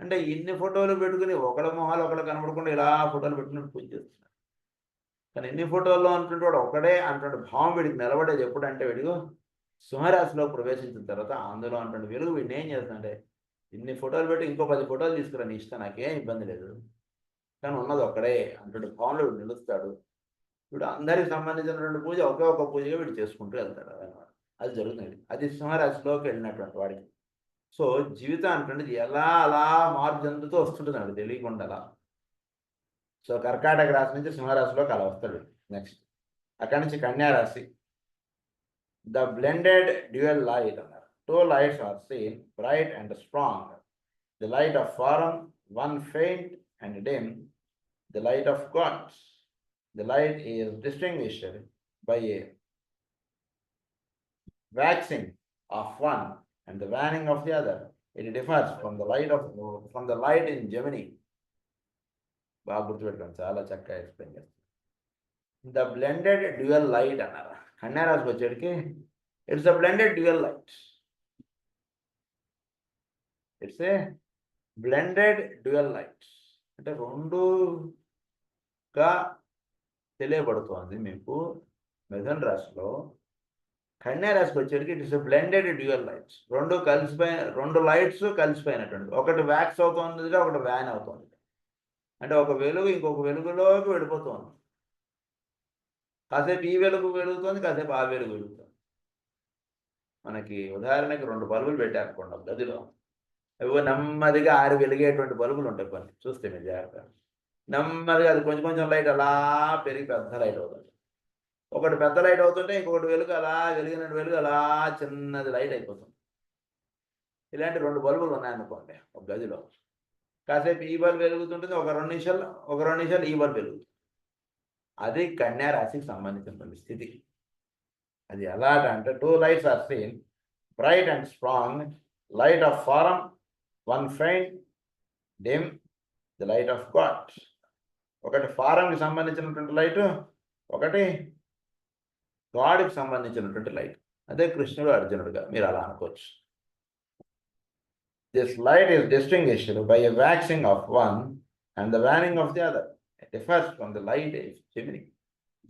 అంటే ఇన్ని ఫోటోలు పెట్టుకుని ఒకళ్ళ మొహాలు ఒకళ్ళు కనబడకుండా ఇలా ఫోటోలు పెట్టుకుని పూజ చేస్తున్నాడు. కానీ ఎన్ని ఫోటోల్లో అంటుంటే వాడు ఒకడే అంటుంటే భావం వీడికి నిలబడేది ఎప్పుడంటే వీడికి సింహరాశిలో ప్రవేశించిన తర్వాత అందులో అంటుండే వెలుగు వీడిని ఏం చేస్తుందంటే, ఇన్ని ఫోటోలు పెట్టి ఇంకో 10 ఫోటోలు తీసుకురా నీ ఇష్టం, నాకేం ఇబ్బంది లేదు, కానీ ఉన్నది ఒక్కడే అంటుండే భావంలో వీడు నిలుస్తాడు. వీడు అందరికి సంబంధించినటువంటి పూజ ఒకే ఒక పూజగా వీడు చేసుకుంటూ వెళ్తాడు అనమాట. అది జరుగుతుంది. అది సింహరాశిలోకి వెళ్ళినటువంటి వాడికి. సో జీవితం అంటుండేది ఎలా అలా మార్పు చెందుతూ వస్తుంటుంది నాకు తెలియకుండా అలా. సో కర్కాటక రాశి నుంచి సింహరాశిలోకి అలా వస్తాడు. నెక్స్ట్ అక్కడి నుంచి కన్యారాశి, ద బ్లెండెడ్ డ్యూయల్ లైట్ అన్నారు. 2 lights are seen, bright and strong. The light of form, one faint and dim, the light of God. The light is distinguished by a waxing of one and the waning of the other. It differs from the light in Gemini. బాగా గుర్తుపెట్టుకోండి, చాలా చక్కగా ఎక్స్ప్లెయిన్ చేస్తాను. ద బ్లెండెడ్ డ్యూయల్ లైట్ అన్నారు. కన్యారాశికి వచ్చేటికి it's a blended dual light. It's a blended dual light అంటే రెండుగా తెలియబడుతోంది మీకు మిథున రాశిలో. కన్యా రాశికి వచ్చేటికి it's a blended dual lights. రెండు లైట్స్ కలిసిపోయినటువంటి, ఒకటి వ్యాక్స్ అవుతుంది, ఒకటి వ్యాన్ అవుతుంది. అంటే ఒక వెలుగు ఇంకొక వెలుగులోకి వెళ్ళిపోతుంది. కాసేపు ఈ వెలుగు వెలుగుతుంది, కాసేపు ఆ వెలుగు వెలుగుతుంది. మనకి ఉదాహరణకి 2 బల్బులు పెట్టారనుకోండి గదిలో, అవి నెమ్మదిగా ఆరి వెలిగేటువంటి బల్బులు ఉంటాయి కొన్ని, చూస్తే మీరు జాగ్రత్తగా. నెమ్మదిగా అది కొంచెం కొంచెం లైట్ అలా పెరిగి పెద్ద లైట్ అవుతుంది. ఒకటి పెద్ద లైట్ అవుతుంటే ఇంకొకటి వెలుగు అలా వెలిగిన వెలుగు అలా చిన్నది లైట్ అయిపోతుంది. ఇలాంటి 2 బల్బులు ఉన్నాయనుకోండి ఒక గదిలో. కాసేపు ఈ బల్బ్ వెలుగుతుంటుంది, ఒక 2 నిమిషాలు ఈ బల్బ్ వెలుగుతుంది. అది కన్యా రాశికి సంబంధించినటువంటి స్థితి. అది ఎలాగంటే 2 lights are seen, bright and strong, light of form, 1 faint, dim, the light of God. ఒకటి ఫారంకి సంబంధించినటువంటి లైటు, ఒకటి గాడ్కి సంబంధించినటువంటి లైట్. అదే కృష్ణుడు అర్జునుడుగా మీరు అలా అనుకోవచ్చు. This light is distinguished by a waxing of one and the waning of the other. It differs from the light is Gemini.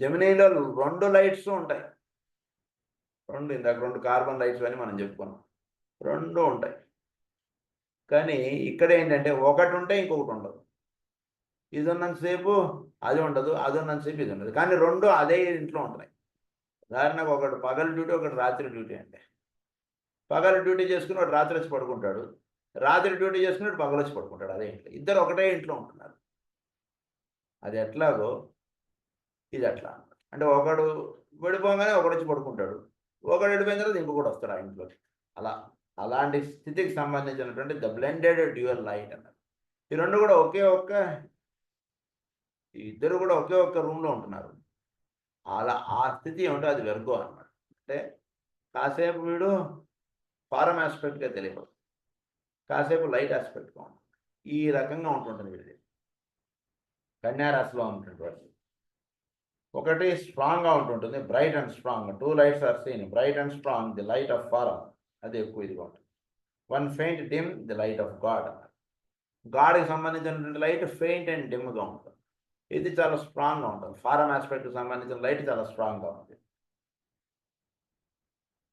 జెమినీలో 2 లైట్స్ ఉంటాయి. ఇందాక 2 కార్బన్ లైట్స్ అని మనం చెప్పుకున్నాం. 2 ఉంటాయి. కానీ ఇక్కడ ఏంటంటే ఒకటి ఉంటే ఇంకొకటి ఉండదు. ఇది ఉన్నంతసేపు అది ఉండదు, అది ఉన్నంతసేపు ఇది ఉండదు. కానీ 2 అదే ఇంట్లో ఉంటున్నాయి. ఉదాహరణకు ఒకటి పగలు డ్యూటీ, ఒకటి రాత్రి డ్యూటీ అంటే, పగలు డ్యూటీ చేసుకుని వాడు రాత్రి వచ్చి పడుకుంటాడు, రాత్రి డ్యూటీ చేసుకుని వాడు పగలు వచ్చి పడుకుంటాడు. అదే ఇంట్లో ఇద్దరు ఒకటే ఇంట్లో ఉంటున్నారు. అది ఎట్లాగో ఇది అట్లా అంటే ఒకడు వెళ్ళిపోగానే ఒకడు వచ్చి పడుకుంటాడు, ఒకడు వెళ్ళిపోయిన తర్వాత ఇంకొకటి వస్తాడు ఆ ఇంట్లోకి. అలాంటి స్థితికి సంబంధించినటువంటి ద బ్లెండెడ్ డ్యూయల్ లైట్ అన్నారు. ఈ 2 కూడా ఇద్దరు కూడా ఒకే ఒక్క రూమ్లో ఉంటున్నారు. అలా ఆ స్థితి ఏమిటో అది వెర్గో అనమాట. అంటే కాసేపు వీడు ఫారం ఆస్పెక్ట్గా తెలియదు, కాసేపు లైట్ ఆస్పెక్ట్గా ఉంటుంది. ఈ రకంగా ఉంటుంటుంది వీడిది కన్యారాశిలో ఉంటున్నటువంటి. ఒకటి స్ట్రాంగ్గా ఉంటుంటుంది, bright and strong. 2 lights are seen, bright and strong, the light of form, అది ఎక్కువ ఇదిగా ఉంటుంది. 1 faint, dim, the light of God అన్నారు. గాడ్కి సంబంధించినటువంటి లైట్ ఫెయింట్ అండ్ డిమ్గా ఉంటుంది. ఇది చాలా స్ట్రాంగ్గా ఉంటుంది. ఫారం ఆస్పెక్ట్కి సంబంధించిన లైట్ చాలా స్ట్రాంగ్గా ఉంటుంది.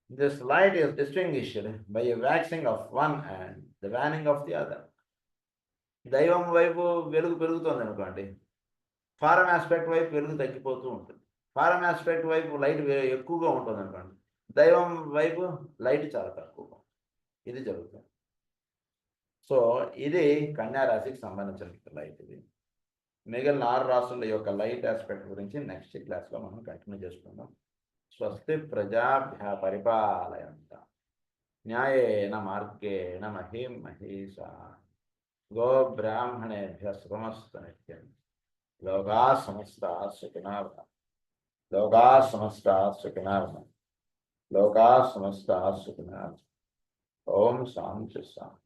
This light is distinguished by a waxing of one and the waning of the other. దైవం వైపు వెలుగు పెరుగుతుంది అనుకోండి, ఫారం ఆస్పెక్ట్ వైపు వెలుగు తగ్గిపోతూ ఉంటుంది. ఫారం ఆస్పెక్ట్ వైపు లైట్ ఎక్కువగా ఉంటుంది అనుకోండి, దైవం వైపు లైట్ చాలా తక్కువగా. ఇది జరుగుతుంది. సో ఇది కన్యా రాశికి సంబంధించిన లైట్. ఇది మిగిలిన 6 రాశుల యొక్క లైట్ ఆస్పెక్ట్ గురించి నెక్స్ట్ క్లాస్లో మనం కంటిన్యూ చేసుకుందాం. స్వస్తి ప్రజాభ్య పరిపాలయంతాం న్యాయేన మార్గేణ మహీం మహీషా గో బ్రాహ్మణేభ్య శుభమస్తు నిత్యం. లోకా సమస్తాః సుఖినో భవంతు. లోకా సమస్తాః సుఖినో భవంతు. లోకా సమస్తాః సుఖినో భవంతు. ఓం శాంతి శాంతి.